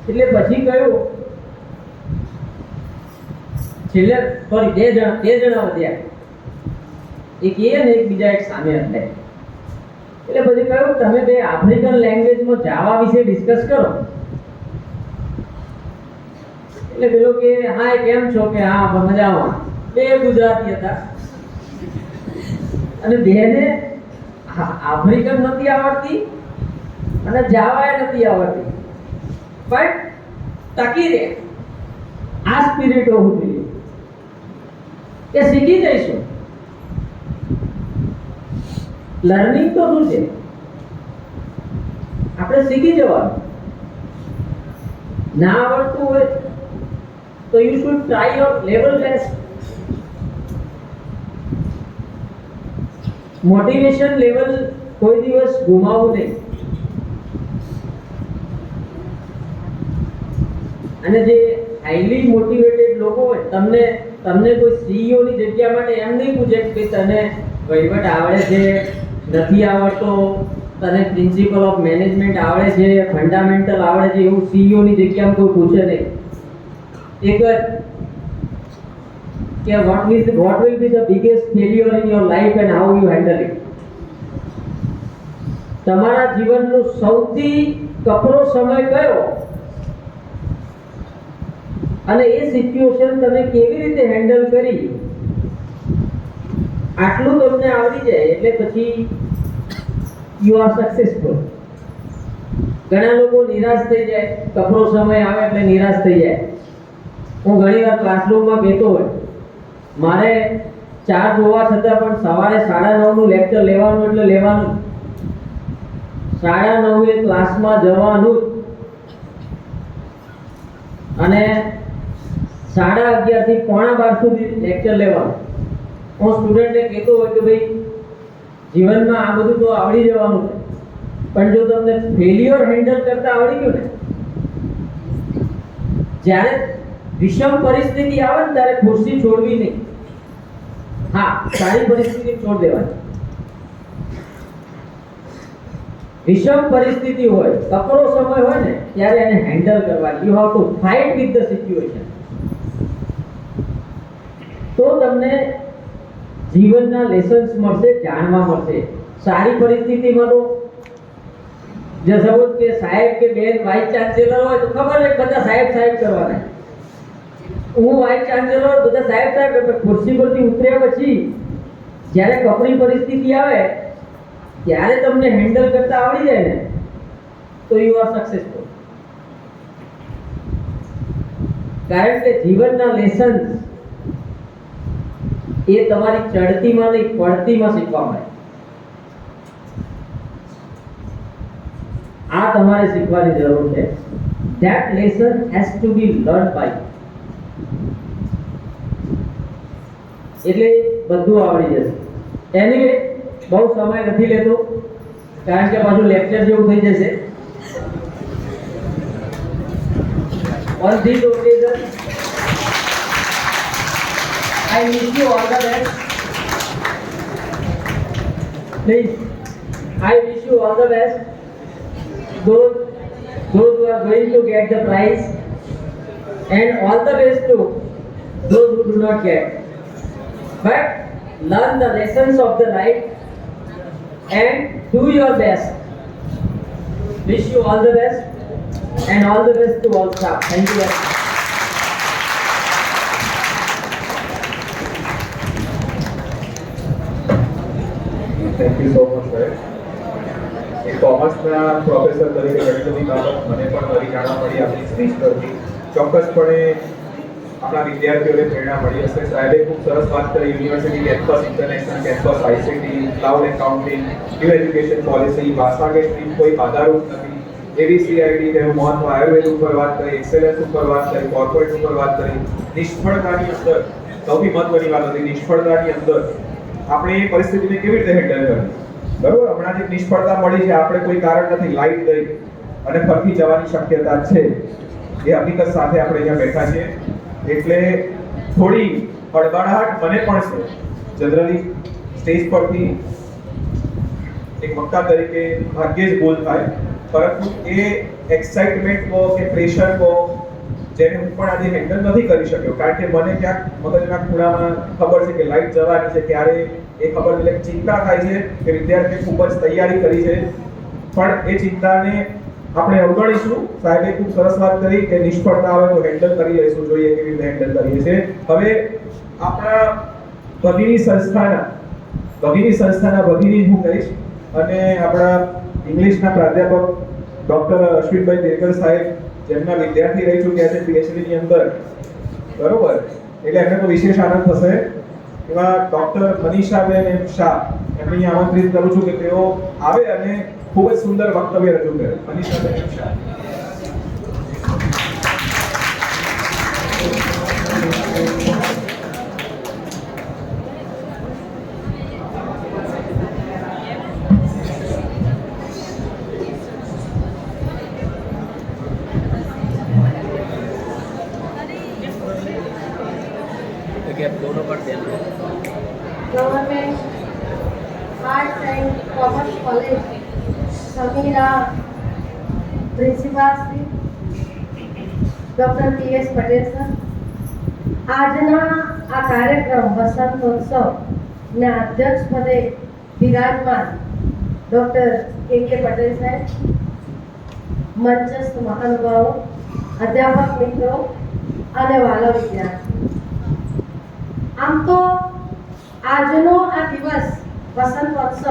S3: એટલે પછી કહ્યું છેલ્લે સોરી 2 જણા વધ્યા, એક એ ને એક બીજા એક સામે હતા. એટલે પછી કહ્યું તમે બે આફ્રિકન લેંગ્વેજમાં જાવા વિશે ડિસ્કસ કરો. એટલે પેલો કે હા કેમ છો, કે હા મજામાં. બે ગુજરાતી હતા અને બેને આફ્રિકન નથી આવડતી અને જાવા નથી આવડતી, પણ ટકી રહે. આ સ્પિરિટ હોવું જોઈએ કે શીખી જઈશું. લર્નિંગ તો શું છે, આપણે શીખી જવાનું. ના આવડતું હોય તો you should try your level best. Motivation level કોઈ દિવસ ગુમાવવું નહીં. અને જે હાઈલી મોટિવેટેડ લોકો હોય, તમને કોઈ CEO ની જગ્યા માટે એમ નહીં પૂછે કે તને વહીવટ આવડે છે, નથી આવડતો, તને પ્રિન્સિપલ ઓફ મેનેજમેન્ટ આવડે છે, ફંડામેન્ટલ આવડે છે, એવું CEO ની જગ્યામાં કોઈ પૂછે નહીં. એક જ કે what will be the biggest failure in your life and how you handle it. તમારા જીવનનો સૌથી કપરો સમય કયો અને એ સિચ્યુએશન તમે કેવી રીતે હેન્ડલ કરી, આટલું તમને આવડી જાય એટલે પછી યુ આર સક્સેસફુલ. ઘણા લોકો નિરાશ થઈ જાય, કપરો સમય આવે એટલે નિરાશ થઈ જાય. હું ઘણીવાર ક્લાસરૂમમાં કહેતો હોય, મારે 4 હોવા છતાં પણ સવારે 9:30 નું લેક્ચર લેવાનું એટલે લેવાનું, 9:30 ક્લાસમાં જવાનું અને 11:30 થી 11:15 સુધી લેક્ચર લેવાનું. હું સ્ટુડન્ટને કહેતો હોય કે ભાઈ જીવનમાં આ બધું તો આવડી જવાનું છે, પણ જો તમને ફેલિયર હેન્ડલ કરતા આવડી ગયું ને, જ્યારે વિષમ પરિસ્થિતિ આવે ને ત્યારે ખુરશી છોડવી નહીં. હા, સારી પરિસ્થિતિ છોડ દેવાની. વિષમ પરિસ્થિતિ હોય, કપરો સમય હોય ને, ત્યારે એને હેન્ડલ કરવાની. You have to fight with the situation. તો તમને જીવનના લેસન્સ મળશે, જાણવા મળશે. સારી પરિસ્થિતિમાં તો જે સપોઝ કે સાહેબ કે બેન વાઇસ ચાન્સેલર હોય તો ખબર છે બધા સાહેબ કરવાના. હું વાઇસ ચાન્સેલર, બધા સાહેબ, ખુરશી પરથી ઉતર્યા પછી જ્યારે કપરી પરિસ્થિતિ આવે ત્યારે તમને હેન્ડલ કરતા આવડી જાય ને, તો યુ આર સક્સેસફુલ. કારણ કે જીવનના લેસન્સ એ તમારી ચડતીમાં નહીં, પડતીમાં શીખવા મળે. આ તમારે શીખવાની જરૂર છે. That lesson has to be learned by. એટલે બધું આવડી જશે. એનીવે બહુ સમય નથી લેતો, કારણ કે પાછું લેક્ચર જેવું થઈ જશે. On this occasion, I wish you all the best. Please, I wish you all the best. Those who are going to get the prize, and all the best to those who do not get. But learn the lessons of the life and do your best Wish you all the best and all the best to all staff. Thank you very much.
S2: Thank you so much સાહેબ. એક કોમર્સના professor તરીકે ઘણી બધી બાબત મને પણ નવી જાણવા મળી આપણી સ્પીચ પરથી. ચોક્કસપણે આપણા વિદ્યાર્થીઓને પ્રેરણા મળી હશે. સાહેબે ખૂબ સરસ વાત કરી university campus, international campus, ICT, cloud accounting, new education policy, ભાષા કે સ્ટ્રીમ કોઈ બાધારૂપ નથી. એબીસીઆઈડી તેનું મહત્વ, આયુર્વેદ ઉપર વાત કરી, એક્સેલન્સ ઉપર વાત કરી, કોર્પોરેટ ઉપર વાત કરી. નિષ્ફળતાની અંદર સૌથી મહત્વની વાત હતી, નિષ્ફળતાની અંદર આપણે એ પરિસ્થિતિને કેવી રીતે હેન્ડલ કરવી. બરોબર, હમણાં જે નિષ્ફળતા મળી છે આપણે કોઈ કારણ નથી, લાઈટ ગઈ અને ફરતી જવાની શક્યતા છે, એ હકીકત સાથે આપણે અહીંયા બેઠા છીએ. એટલે થોડી હડબડાહટ મને પણ છે. જનરલી સ્ટેજ પરથી એક વક્તા તરીકે ભાગ્યે જ ભૂલ થાય, પરંતુ એ એક્સાઇટમેન્ટ કહો કે પ્રેશર કહો જેને હું પણ આજે હેન્ડલ નથી કરી શક્યો. કારણ કે મને ક્યાંક મગજના ખૂણામાં ખબર છે કે લાઈટ જવાની છે, ક્યારે એ ખબર એટલે ચિંતા થાય છે કે વિદ્યાર્થીએ ખૂબ જ તૈયારી કરી છે, પણ એ ચિંતાને આપણે અવગણીશું. સાહેબે ખૂબ સરસ વાત કરી કે નિષ્ફળતા આવે તો હેન્ડલ કરી લઈશું, જોઈએ કેવી રીતે હેન્ડલ કરીએ છીએ. હવે આપણા ભગીની સંસ્થાના ભગીની હું કહીશ, અને આપણા ઇંગ્લિશના પ્રાધ્યાપક ડોક્ટર અશ્વિનભાઈ દેરકર સાહેબ જેમના વિદ્યાર્થી રહી ચૂક્યા છે પીએચડી ની અંદર, બરોબર, એટલે એમને તો વિશેષ આનંદ થશે. એવા ડોક્ટર મનીષાબેન એમ શાહ એમને આમંત્રિત કરું છું કે તેઓ આવે અને ખૂબ જ સુંદર વક્તવ્ય રજૂ કરે. મનીષાબેન એમ Shah.
S4: Government Arts and Commerce College, Samira, Principal Sri Dr. P.S. Patel sir. આજના આ કાર્યક્રમ વસંતોત્સવના અધ્યક્ષ પદે બિરાજમાન ડોક્ટર કે પટેલ સાહેબ, મંચસ્થ મહાનુભાવો, અધ્યાપક મિત્રો અને વાલા વિદ્યાર્થીઓ. આમ તો આજનો આ દિવસ વસંતોત્સવ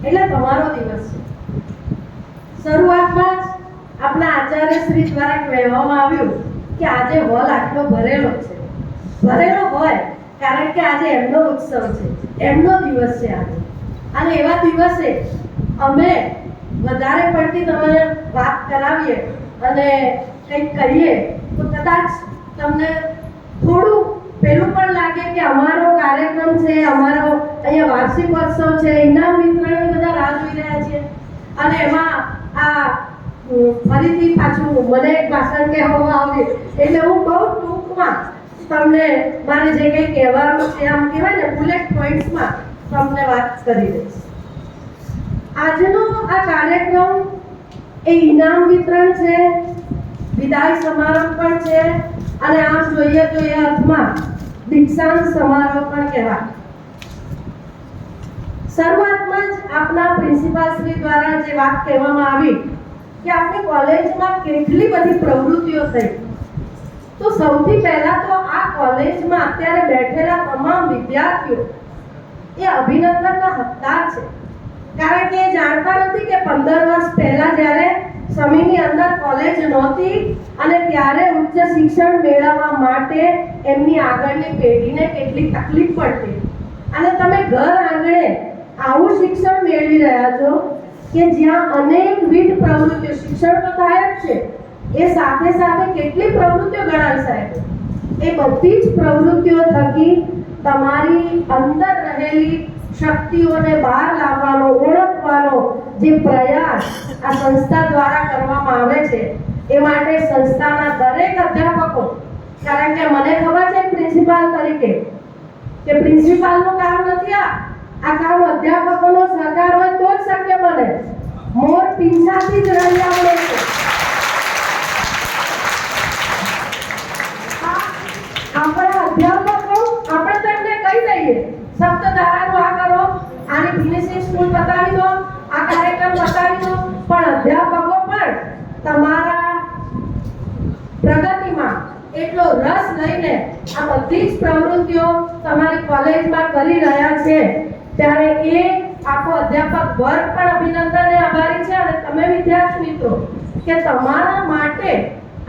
S4: એટલે તમારો દિવસ છે. શરૂઆતમાં જ આપણા આચાર્ય શ્રી દ્વારા કહેવામાં આવ્યું કે આજે હોલ આટલો ભરેલો છે. ભરેલો હોય કારણ કે આજે એમનો ઉત્સવ છે, એમનો દિવસ છે આજે. અને એવા દિવસે અમે વધારે પડતી તમને વાત કરાવીએ અને કંઈક કહીએ તો કદાચ તમને થોડું પેલું પણ લાગે કે અમારો કાર્યક્રમ છે, અમારો અહીંયા વાર્ષિકોત્સવ છે, ઇનામ વિતરણ બધા રાહ જોઈ રહ્યા છે, અને એમાં આ ફરીથી પાછું મને એક ભાષણ કહેવામાં આવ્યું એટલે હું બહુ ટૂંકમાં તમને મારે જે કંઈ કહેવાનું છે આમ કહેવાય ને બુલેટ પોઈન્ટ્સમાં તમને વાત કરી દઈશ. આજનો આ કાર્યક્રમ એ ઇનામ વિતરણ છે, વિદાય સમારંભ પણ છે, અને આમ જોઈએ તો એ અર્થમાં દીક્ષાંત સમારોહ પણ કહેવાય. શરૂઆતમાં જ આપના પ્રિન્સિપાલ શ્રી દ્વારા જે વાત કહેવામાં આવી કે આપણી કોલેજમાં કેટલી બધી પ્રવૃત્તિઓ થઈ, તો સૌથી પહેલા તો આ કોલેજમાં અત્યારે બેઠેલા તમામ વિદ્યાર્થીઓ એ અભિનંદનના હકદાર છે. કારણ કે એ જાણતા નથી કે 15 વર્ષ પહેલા જ્યારે સમીની અંદર કોલેજ નહોતી અને ત્યારે ઉચ્ચ શિક્ષણ મેળવવા માટે એમની આગળની પેઢીને કેટલી તકલીફ પડતી, અને તમે ઘર આંગણે આવું શિક્ષણ મેળવી રહ્યા છો કે જ્યાં અનેકવિધ પ્રવૃત્તિઓ, શિક્ષણ તો થાય જ છે, એ સાથે સાથે કેટલી પ્રવૃત્તિઓ ગણાવી સાહેબ, એ બધી જ પ્રવૃત્તિઓ થકી તમારી અંદર રહેલી શક્તિઓને બહાર લાવવાનો, ઓળખવાનો જે પ્રયાસ આ સંસ્થા દ્વારા કરવામાં આવે છે, એ માટે સંસ્થાના દરેક અધ્યાપકો, કારણ કે મને ખબર છે પ્રિન્સિપાલ તરીકે કે પ્રિન્સિપાલનું કામ નથી આ કામ અધ્યાપકોનો સહકાર હોય તો જ શક્ય બને. મોર પીંછાથી જ રહ્યા મળે છે. આપણા અધ્યાપકો આપણે તો એમને કહી દઈએ સપ્તધારાનું આ કરો, આની ફિનિશિંગ સ્કૂલ બતાવી દો, આ કાર્યક્રમ બતાવી દો, પણ અધ્યાપકો પણ તમારા પ્રગતિમાં એટલો રસ લઈને આ બધી જ પ્રવૃત્તિઓ તમારી કોલેજમાં કરી રહ્યા છે, ત્યારે એ આખો અધ્યાપક વર્ગ પણ અભિનંદનને આભારી છે અને તમે વિદ્યાર્થી મિત્રો કે તમારા માટે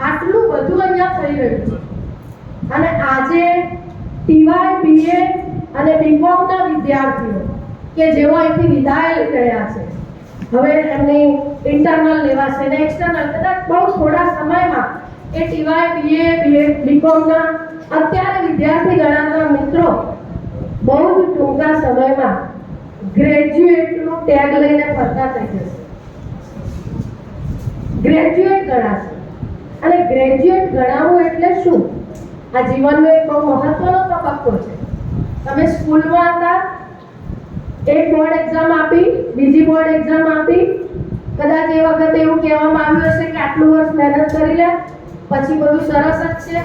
S4: આટલું બધું અહીંયા થઈ રહ્યું છે. અને આજે ટીવાય બીએ અને બીકોમના વિદ્યાર્થીઓ કે જેઓ અહીંથી વિદાય લઈ રહ્યા છે, હવે એમની ઇન્ટરનલ લેવાશે ને એક્સટર્નલ, કદાચ બહુ થોડા સમયમાં એ ટીવાય બીએ બીકોમના અત્યારે વિદ્યાર્થી ગણાતા મિત્રો બહુ જ ટૂંકા સમયમાં ગ્રેજ્યુએટનું ટેગ લઈને ફરતા થઈ જશે, ગ્રેજ્યુએટ ગણાશે. અને ગ્રેજ્યુએટ ગણાવવું એટલે શું? આ જીવનનો એક બહુ મહત્વનો તબક્કો છે. તમે સ્કૂલમાં હતા, એક બોર્ડ એક્ઝામ આપી, બીજી બોર્ડ એક્ઝામ આપી, કદાચ એ વખતે એવું કહેવામાં આવ્યું હશે કે આટલું વર્ષ મહેનત કરી લે, પછી બધું સરસ જ છે.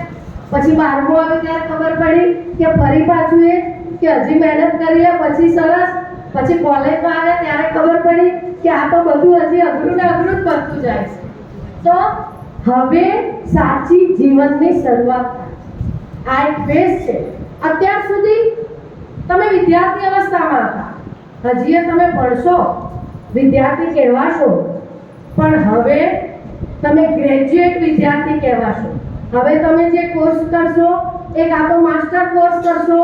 S4: પછી 12મું આવ્યું ત્યારે ખબર પડી કે ફરી પાછું એ કે હજી મહેનત કરી લે પછી સરસ. પછી કોલેજમાં આવ્યા ત્યારે ખબર પડી કે આ તો બધું હજી અઘરું ને અઘરું જ બનતું જાય છે. તો હવે સાચી જીવનની શરૂઆત થાય. આ એક ફેઝ છે. અત્યાર સુધી તમે વિદ્યાર્થી અવસ્થામાં હતા, હજી તમે ભણશો, વિદ્યાર્થી કહેવાશો, પણ હવે તમે ગ્રેજ્યુએટ વિદ્યાર્થી કહેવાશો. હવે તમે જે કોર્સ કરશો એ કાં તો માસ્ટર કોર્સ કરશો,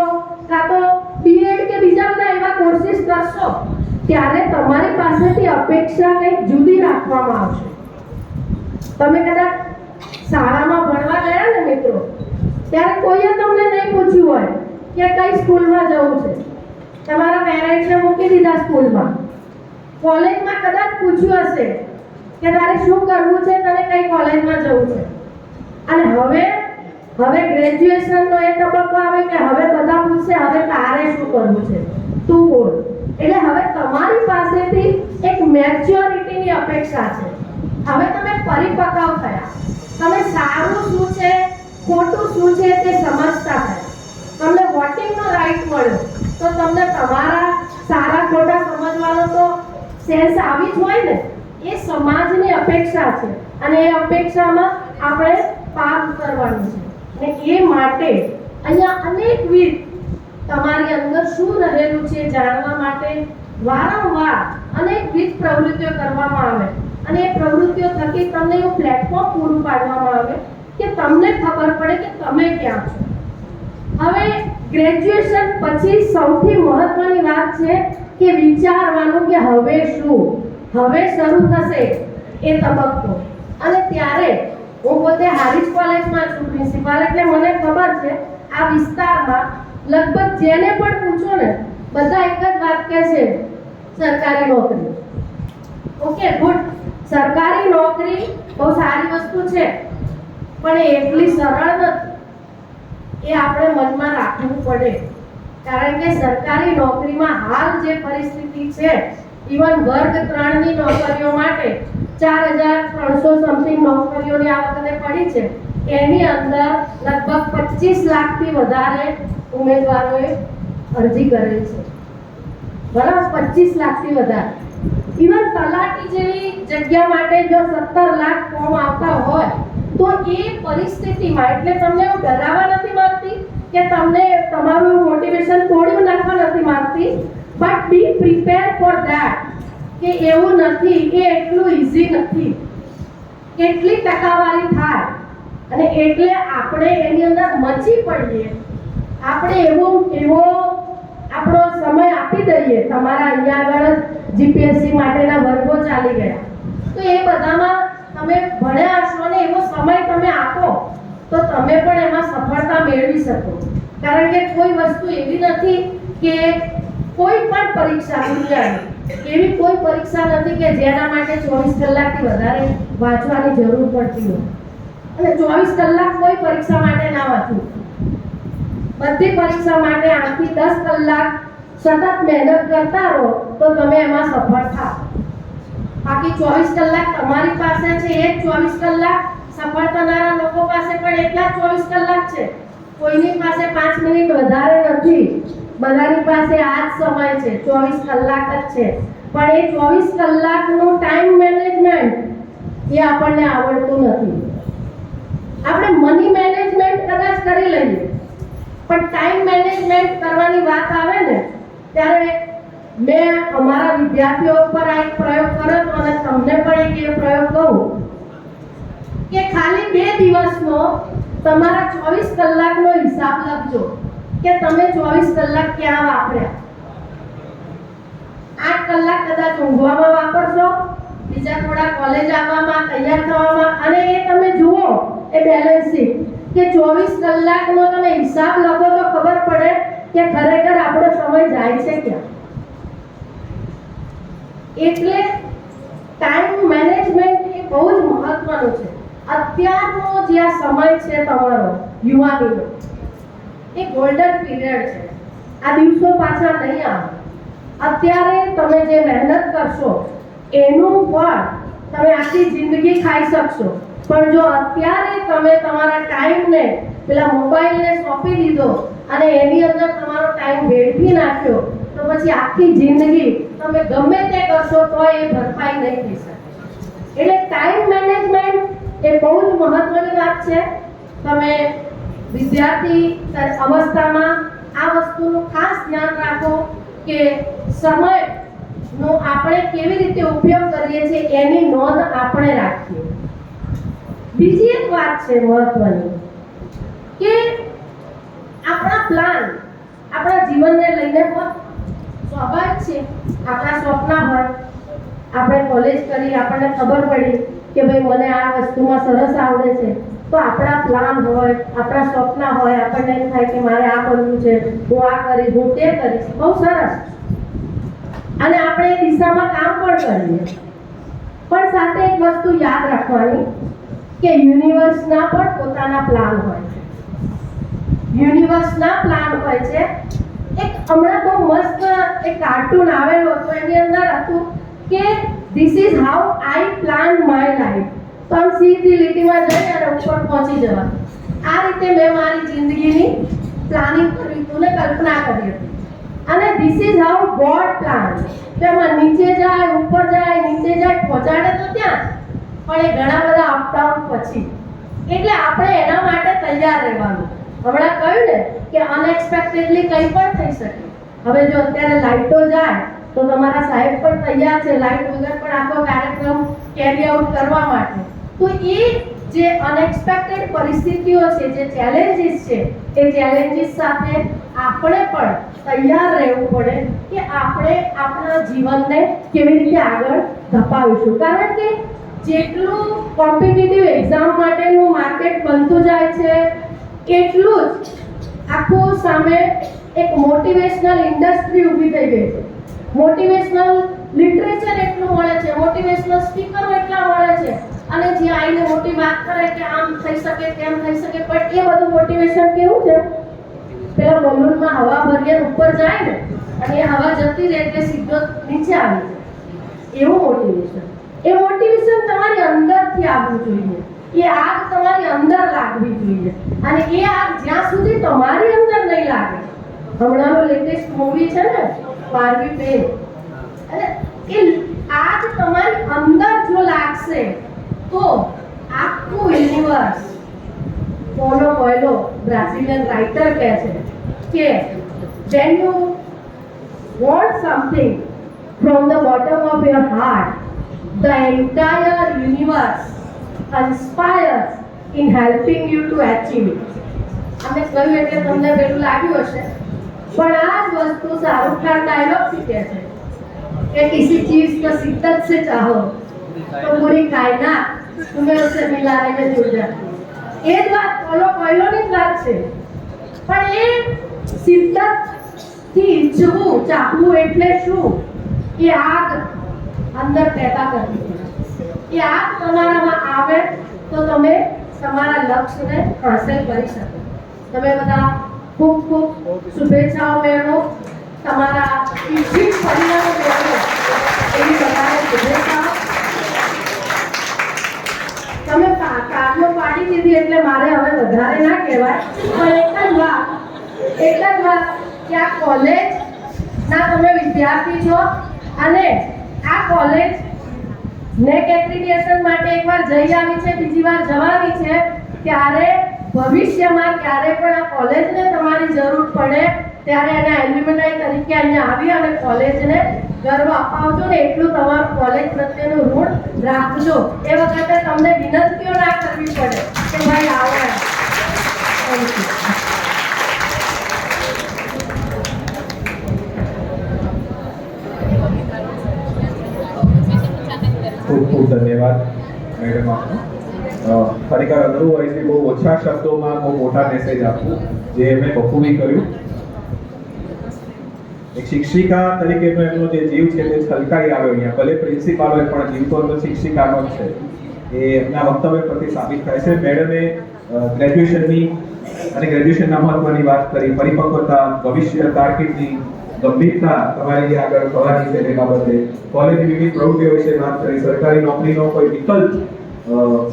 S4: કાં તો બીએડ કે બીજા બધા એવા કોર્સિસ કરશો, ત્યારે તમારી પાસેથી અપેક્ષા કંઈક જુદી રાખવામાં આવશે. તમે કદાચ શાળામાં ભણવા ગયા ને મિત્રો, ત્યારે કોઈએ તમને નહીં પૂછ્યું હોય કે કઈ સ્કૂલમાં જવું છે, તમારા પેરેન્ટ્સને મૂકી દીધા સ્કૂલમાં. કોલેજમાં કદાચ પૂછ્યું હશે કે તારે શું કરવું છે, તને કઈ કોલેજમાં જવું છે. અને હવે ગ્રેજ્યુએશનનો એ તબક્કો આવે કે હવે બધા પૂછશે હવે તારે શું કરવું છે, તું બોલ. એટલે હવે તમારી પાસેથી એક મેચ્યોરિટીની અપેક્ષા છે. હવે તમે પરિપક્વ થયા, તમે સારું શું છે ખોટું શું છે તે સમજતા થયા, તમને વોટિંગનો રાઈટ મળ્યો, તો તમને તમારા સારા ખોટા સમજવાનો તો સેન્સ આવી જ હોય ને. એ સમાજની અપેક્ષા છે અને એ અપેક્ષામાં આપણે પાર ઉતરવાનું છે. અને એ માટે અહીંયા અનેકવિધ તમારી અંદર શું રહેલું છે જાણવા માટે વારંવાર અનેકવિધ પ્રવૃત્તિઓ કરવામાં આવે અને એ પ્રવૃત્તિઓ થકી તમને એવું પ્લેટફોર્મ પૂરું પાડવામાં આવે કે તમને ખબર પડે કે તમે ક્યાં છો. હવે ગ્રેજ્યુએશન પછી સૌથી મહત્વની વાત છે કે વિચારવાનું કે હવે શું, હવે શરૂ થશે એ તબક્કો. અને ત્યારે હું પોતે હારીજ કોલેજમાં છું પ્રિન્સિપાલ, એટલે મને ખબર છે આ વિસ્તારમાં લગભગ જેને પણ પૂછો ને બધા એક જ વાત કહે છે, સરકારી નોકરી. ઓકે ગુડ, સરકારી નોકરી બહુ સારી વસ્તુ છે, પણ એ એટલી સરળ નથી. એ આપણે મનમાં રાખવું પડે, કારણ કે સરકારી નોકરીમાં હાલ જે પરિસ્થિતિ છે, ઇવન વર્ગ 3 ની નોકરીઓ માટે 4300 સમથિંગ નોકરીઓની આ વખતે પડી છે, એની અંદર લગભગ 25 લાખથી વધારે ઉમેદવારોએ અરજી કરેલી છે. બરાબર, 25 લાખથી વધારે. ઇવન તલાટી જેવી જગ્યા માટે જો 17 લાખ ફોર્મ આવતા હોય તો એ પરિસ્થિતિમાં, એટલે તમને એવું ડરાવવા નથી માંગતી કે તમને તમારું મોટિવેશન તોડી નાખવા નથી માંગતી, but be prepare for that કે એવું નથી, એ એટલું ઈઝી નથી. કેટલી ટકાવારી થાય અને એટલે આપણે એની અંદર મચી પડીએ, આપણે એવો આપણો સમય આપી દઈએ. તમારા અહીંયા આગળ જીપીએસસી માટેના વર્ગો ચાલી ગયા, તો એ બધામાં તમે ભણ્યા હશો ને એવો સમય તમે આપો તો તમે પણ એમાં સફળતા મેળવી શકો. કારણ કે કોઈ વસ્તુ એવી નથી કે કોઈ પણ પરીક્ષા દુનિયાની એવી કોઈ પરીક્ષા નથી કે જેના માટે 24 કલાકથી વધારે વાંચવાની જરૂર પડતી હોય. અને 24 કલાક કોઈ પરીક્ષા માટે ના વાંચવું. બધી પરીક્ષા માટે 8 થી 10 કલાક સતત મહેનત કરતા રહો તો તમે એમાં સફળ થાઓ. બાકી 24 કલાક તમારી પાસે છે, એ 24 કલાક સફળ થનારા લોકો પાસે પણ એટલા 24 કલાક છે. કોઈની પાસે 5 મિનિટ વધારે નથી, બધાની પાસે આ જ સમય છે, 24 કલાક જ છે. પણ એ 24 કલાકનું ટાઈમ મેનેજમેન્ટ એ આપણને આવડતું નથી. આપણે મની મેનેજમેન્ટ કદાચ કરી લઈએ, પણ ટાઈમ મેનેજમેન્ટ કરવાની વાત આવે ને ત્યારે મેં અમારા વિદ્યાર્થીઓ પર આ એક પ્રયોગ કર્યો હતો અને તમને પણ એક પ્રયોગ કહું કે ખાલી 2 દિવસનો તમારા 24 કલાકનો હિસાબ લખજો કે તમે 24 કલાક ક્યાં વાપર્યા. 8 કલાક કદાચ ઊંઘવામાં વાપરશો, બીજા થોડા કોલેજ આવવામાં, તૈયાર થવામાં, અને એ તમે જુઓ એ બેલેન્સ શીટ કે 24 કલાકનો તમે હિસાબ લખો તો ખબર પડે કે ખરેખર આપણો સમય જાય છે ક્યાં. એટલે ટાઈમ મેનેજમેન્ટ એ બહુ જ મહત્વનું છે. અત્યારનો જે આ સમય છે તમારો યુવાનીનો, એ ગોલ્ડન પીરિયડ છે. આ દિવસો પાછા નહીં આવે. અત્યારે તમે જે મહેનત કરશો એનું ફળ તમે આખી જિંદગી ખાઈ શકશો, પણ જો અત્યારે તમે તમારા ટાઈમને પેલા મોબાઈલને સોંપી દીધો અને એની અંદર તમારો ટાઈમ વેડફી નાખ્યો તો પછી આખી જિંદગી તમે ગમે તે કરશો તો એ ભરપાઈ નહીં થઈ શકે. એટલે ટાઈમ મેનેજમેન્ટ એ બહુ જ મહત્વની વાત છે. તમે વિદ્યાર્થી અવસ્થામાં આ વસ્તુનું ખાસ ધ્યાન રાખો કે સમયનો આપણે કેવી રીતે ઉપયોગ કરીએ છીએ એની નોંધ આપણે રાખીએ. બીજી એક વાત છે મહત્વની કે આપણા પ્લાન આપણા જીવનને લઈને હોય. સ્વાભાવિક છે, આપણા સ્વપ્ન હોય. આપણે કોલેજ કરી, આપણને ખબર પડી કે ભાઈ મને આ વસ્તુમાં સરસ આવડે છે, તો આપણા પ્લાન હોય, આપણા સ્વપ્ન હોય, આપણને એમ થાય કે મારે આ કરવું છે, હું આ કરીશ, હું તે કરીશ. બહુ સરસ, અને આપણે એ દિશામાં કામ પણ કરીએ. પણ સાથે એક વસ્તુ યાદ રાખવાની કે યુનિવર્સના પણ પોતાના પ્લાન હોય છે. યુનિવર્સના પ્લાન હોય છે. એક હમણાં બહુ મસ્ત એક કાર્ટૂન આવેલો હતો, એની અંદર હતું કે this is how I plan my life. તો આમ સીધી લીટીમાં જઈ અને ઉપર પહોંચી જવા. આ રીતે મેં મારી જિંદગીની પ્લાનિંગ કરી હતી અને કલ્પના કરી હતી. અને this is how God plan. તેમાં નીચે જાય, ઉપર જાય, નીચે જાય, પહોંચાડે તો ત્યાં, પણ એ ઘણા બધા અપડાઉન પછી. એટલે આપણે એના માટે તૈયાર રહેવાનું. હમણાં કહ્યું ને કે અનએક્સપેક્ટેડલી કંઈ પણ થઈ શકે. હવે જો અત્યારે લાઇટો જાય તો તમારા સાહેબ પણ તૈયાર છે લાઇટ વગર પણ આખો કાર્યક્રમ કેરી આઉટ કરવા માટે. તો એ જે અનએક્સપેક્ટેડ પરિસ્થિતિઓ છે, જે ચેલેન્જીસ છે, એ ચેલેન્જીસ સાથે આપણે પણ તૈયાર રહેવું પડે કે આપણે આપણા જીવનને કેવી રીતે આગળ ધપાવીશું. કારણ કે જેટલું કોમ્પિટિટિવ એક્ઝામ માટેનું માર્કેટ બનતું જાય છે એટલું જ આખું સામે એક મોટિવેશનલ ઇન્ડસ્ટ્રી ઊભી થઈ ગઈ છે. મોટિવેશનલ લિટરેચર એટલું મળે છે, મોટિવેશનલ સ્પીકરો એટલા મળે છે, અને જે આઈને મોટી વાત કરે કે આમ થઈ શકે, તેમ થઈ શકે, પણ એ બધું મોટિવેશન કેવું છે? પેલા બલૂનમાં હવા ભરીએ ઉપર જાય ને અને એ હવા જતી રહે એટલે સીધો નીચે આવી જાય. એવું મોટિવેશન. એ મોટિવેશન તમારી અંદરથી આવવું જોઈએ. એ આગ તમારી અંદર લાગવી જોઈએ, અને એ આગ જ્યાં સુધી તમારી અંદર નહીં લાગે. હમણાંનો લેટેસ્ટ મૂવી છે ને બાર્બી પેન, અને એ આગ તમારી અંદર જો લાગશે તો આખું યુનિવર્સ. પોલો કોયલો બ્રાઝિલિયન રાઇટર કહે છે કે when you want something from the bottom of your heart, the entire universe conspires in helping you to achieve it. અમે કહ્યું એટલે તમને પેલું લાગ્યું હશે, પણ આ જ વસ્તુ શાહરુખ ખાન ડાયલોગથી કહે છે કે किसी चीज को शिद्दत से चाहो तो बुरी कायनात तुम्हें उससे मिलाने में जुट जाती है. એ જ વાત પોલો કોયલોની જ વાત છે. પણ એ શિદ્દતથી ઈચ્છવું, ચાહવું એટલે શું? એ આગ અંદર પેદા કરવી પડે. એ આગ તમારામાં આવે તો તમે તમારા લક્ષ્યને હાંસલ કરી શકો. તમે બધા ખૂબ ખૂબ શુભેચ્છાઓ મેળવો, તમારા ઈચ્છિત પરિણામો મેળવો એવી બધાને શુભેચ્છાઓ. તમે કાગળો પાડી દીધી એટલે મારે હવે વધારે ના કહેવાય, પણ એક જ વાત કે આ કોલેજના તમે વિદ્યાર્થી છો, અને આ કોલેજ નેક એક્રિડિટેશન માટે એકવાર જઈ આવી છે, બીજી વાર જવાની છે. ત્યારે ભવિષ્યમાં ક્યારે પણ આ કોલેજને તમારી જરૂર પડે ત્યારે એના એલ્યુમિનાઈ તરીકે અહીંયા આવી અને કોલેજને ગર્વ અપાવજો ને એટલું તમારું કોલેજ પ્રત્યેનું ઋણ રાખજો. એ વખતે તમને વિનંતીઓ ના કરવી પડે કે ભાઈ આવો. Thank you.
S2: ખૂબ ખૂબ ધન્યવાદ મેડમ આપનો. ખરેખર અઘરું હોય છે બહુ ઓછા શબ્દોમાં બહુ મોટા મેસેજ આપવું, જે એમણે બખૂબી કર્યું. એક શિક્ષિકા તરીકેનો એમનો જે જીવ છે તે છલકાઈ આવ્યો અહીંયા. ભલે પ્રિન્સિપાલ હોય પણ જીવ તો શિક્ષિકાનો જ છે. એ એમના વક્તવ્ય પરથી સાબિત થાય છે. મેડમે ગ્રેજ્યુએશનની અને ગ્રેજ્યુએશનના મહત્વની વાત કરી, પરિપક્વતા, ભવિષ્ય, કારકિર્દી, ગંભીરતા તમારી આગળ થવાની છે તે બાબતે, કોલેજની વિવિધ પ્રવૃત્તિઓ વિશે વાત કરી, સરકારી નોકરીનો કોઈ વિકલ્પ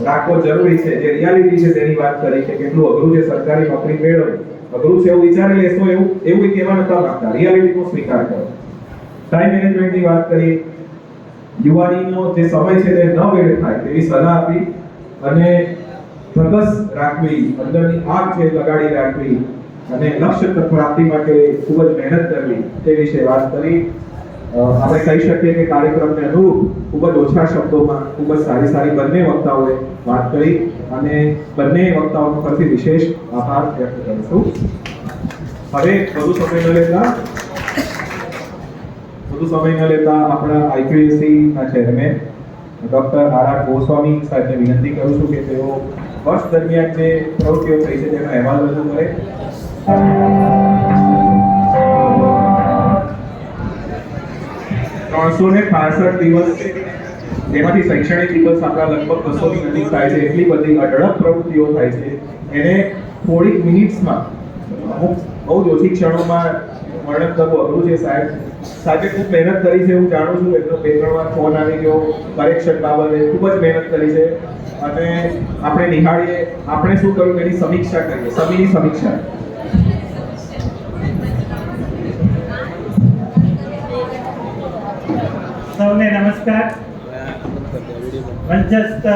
S2: રાખવો જરૂરી છે, જે રિયાલિટી છે તેની વાત કરી કે કેટલું અઘરું છે સરકારી નોકરી મેળવવી. અઘરું છે એવું વિચારી લેશો એવું કહેવા નતા માંગતા, રિયાલિટીનો સ્વીકાર કરો. ટાઈમ મેનેજમેન્ટની વાત કરી, યુવાનીનો જે સમય છે તે ન વેડફાય તેવી સલાહ આપી અને ધગસ રાખવી, અંદરની આગ છે લગાડી રાખવી અને લક્ષ્ય પ્રાપ્તિ માટે ખૂબ જ મહેનત કરવી તે વિશે વાત કરી. આપણે કહી શકીએ કે કાર્યક્રમને અનુરૂપ ખૂબ જ ઓછા શબ્દોમાં ખૂબ જ સારી બંને વક્તાઓએ વાત કરી અને બંને વક્તાઓનો પરથી વિશેષ આભાર વ્યક્ત કરીશું. હવે વધુ સમય ન લેતા આપણા આઈક્યુએસસી ના ચેરમેન ડોક્ટર આર ગોસ્વામી સાહેબને વિનંતી કરું છું કે તેઓ વર્ષ દરમિયાન જે પ્રવૃત્તિઓ થઈ છે તેનો અહેવાલ રજૂ કરે. 368 દિવસ છે, જેમાંથી શૈક્ષણિક દિવસ આપણા લગભગ 200 ની નજીક થાય છે. એટલી બધી અઢળક પ્રવૃત્તિઓ થાય છે, એને થોડીક મિનિટ્સમાં અમુક બહુ જ ઓછી ક્ષણોમાં વર્ણન કરવું અઘરું છે. સાહેબે ખૂબ મહેનત કરી છે, હું જાણું છું. એમનો 2-3 વાર ફોન આવી ગયો કરેક્શન બાબતે, ખૂબ જ મહેનત કરી છે અને આપણે નિહાળીએ આપણે શું કર્યું એની સમીક્ષા કરીએ, સમીની સમીક્ષા.
S5: સૌને નમસ્કાર. મંચસ્થ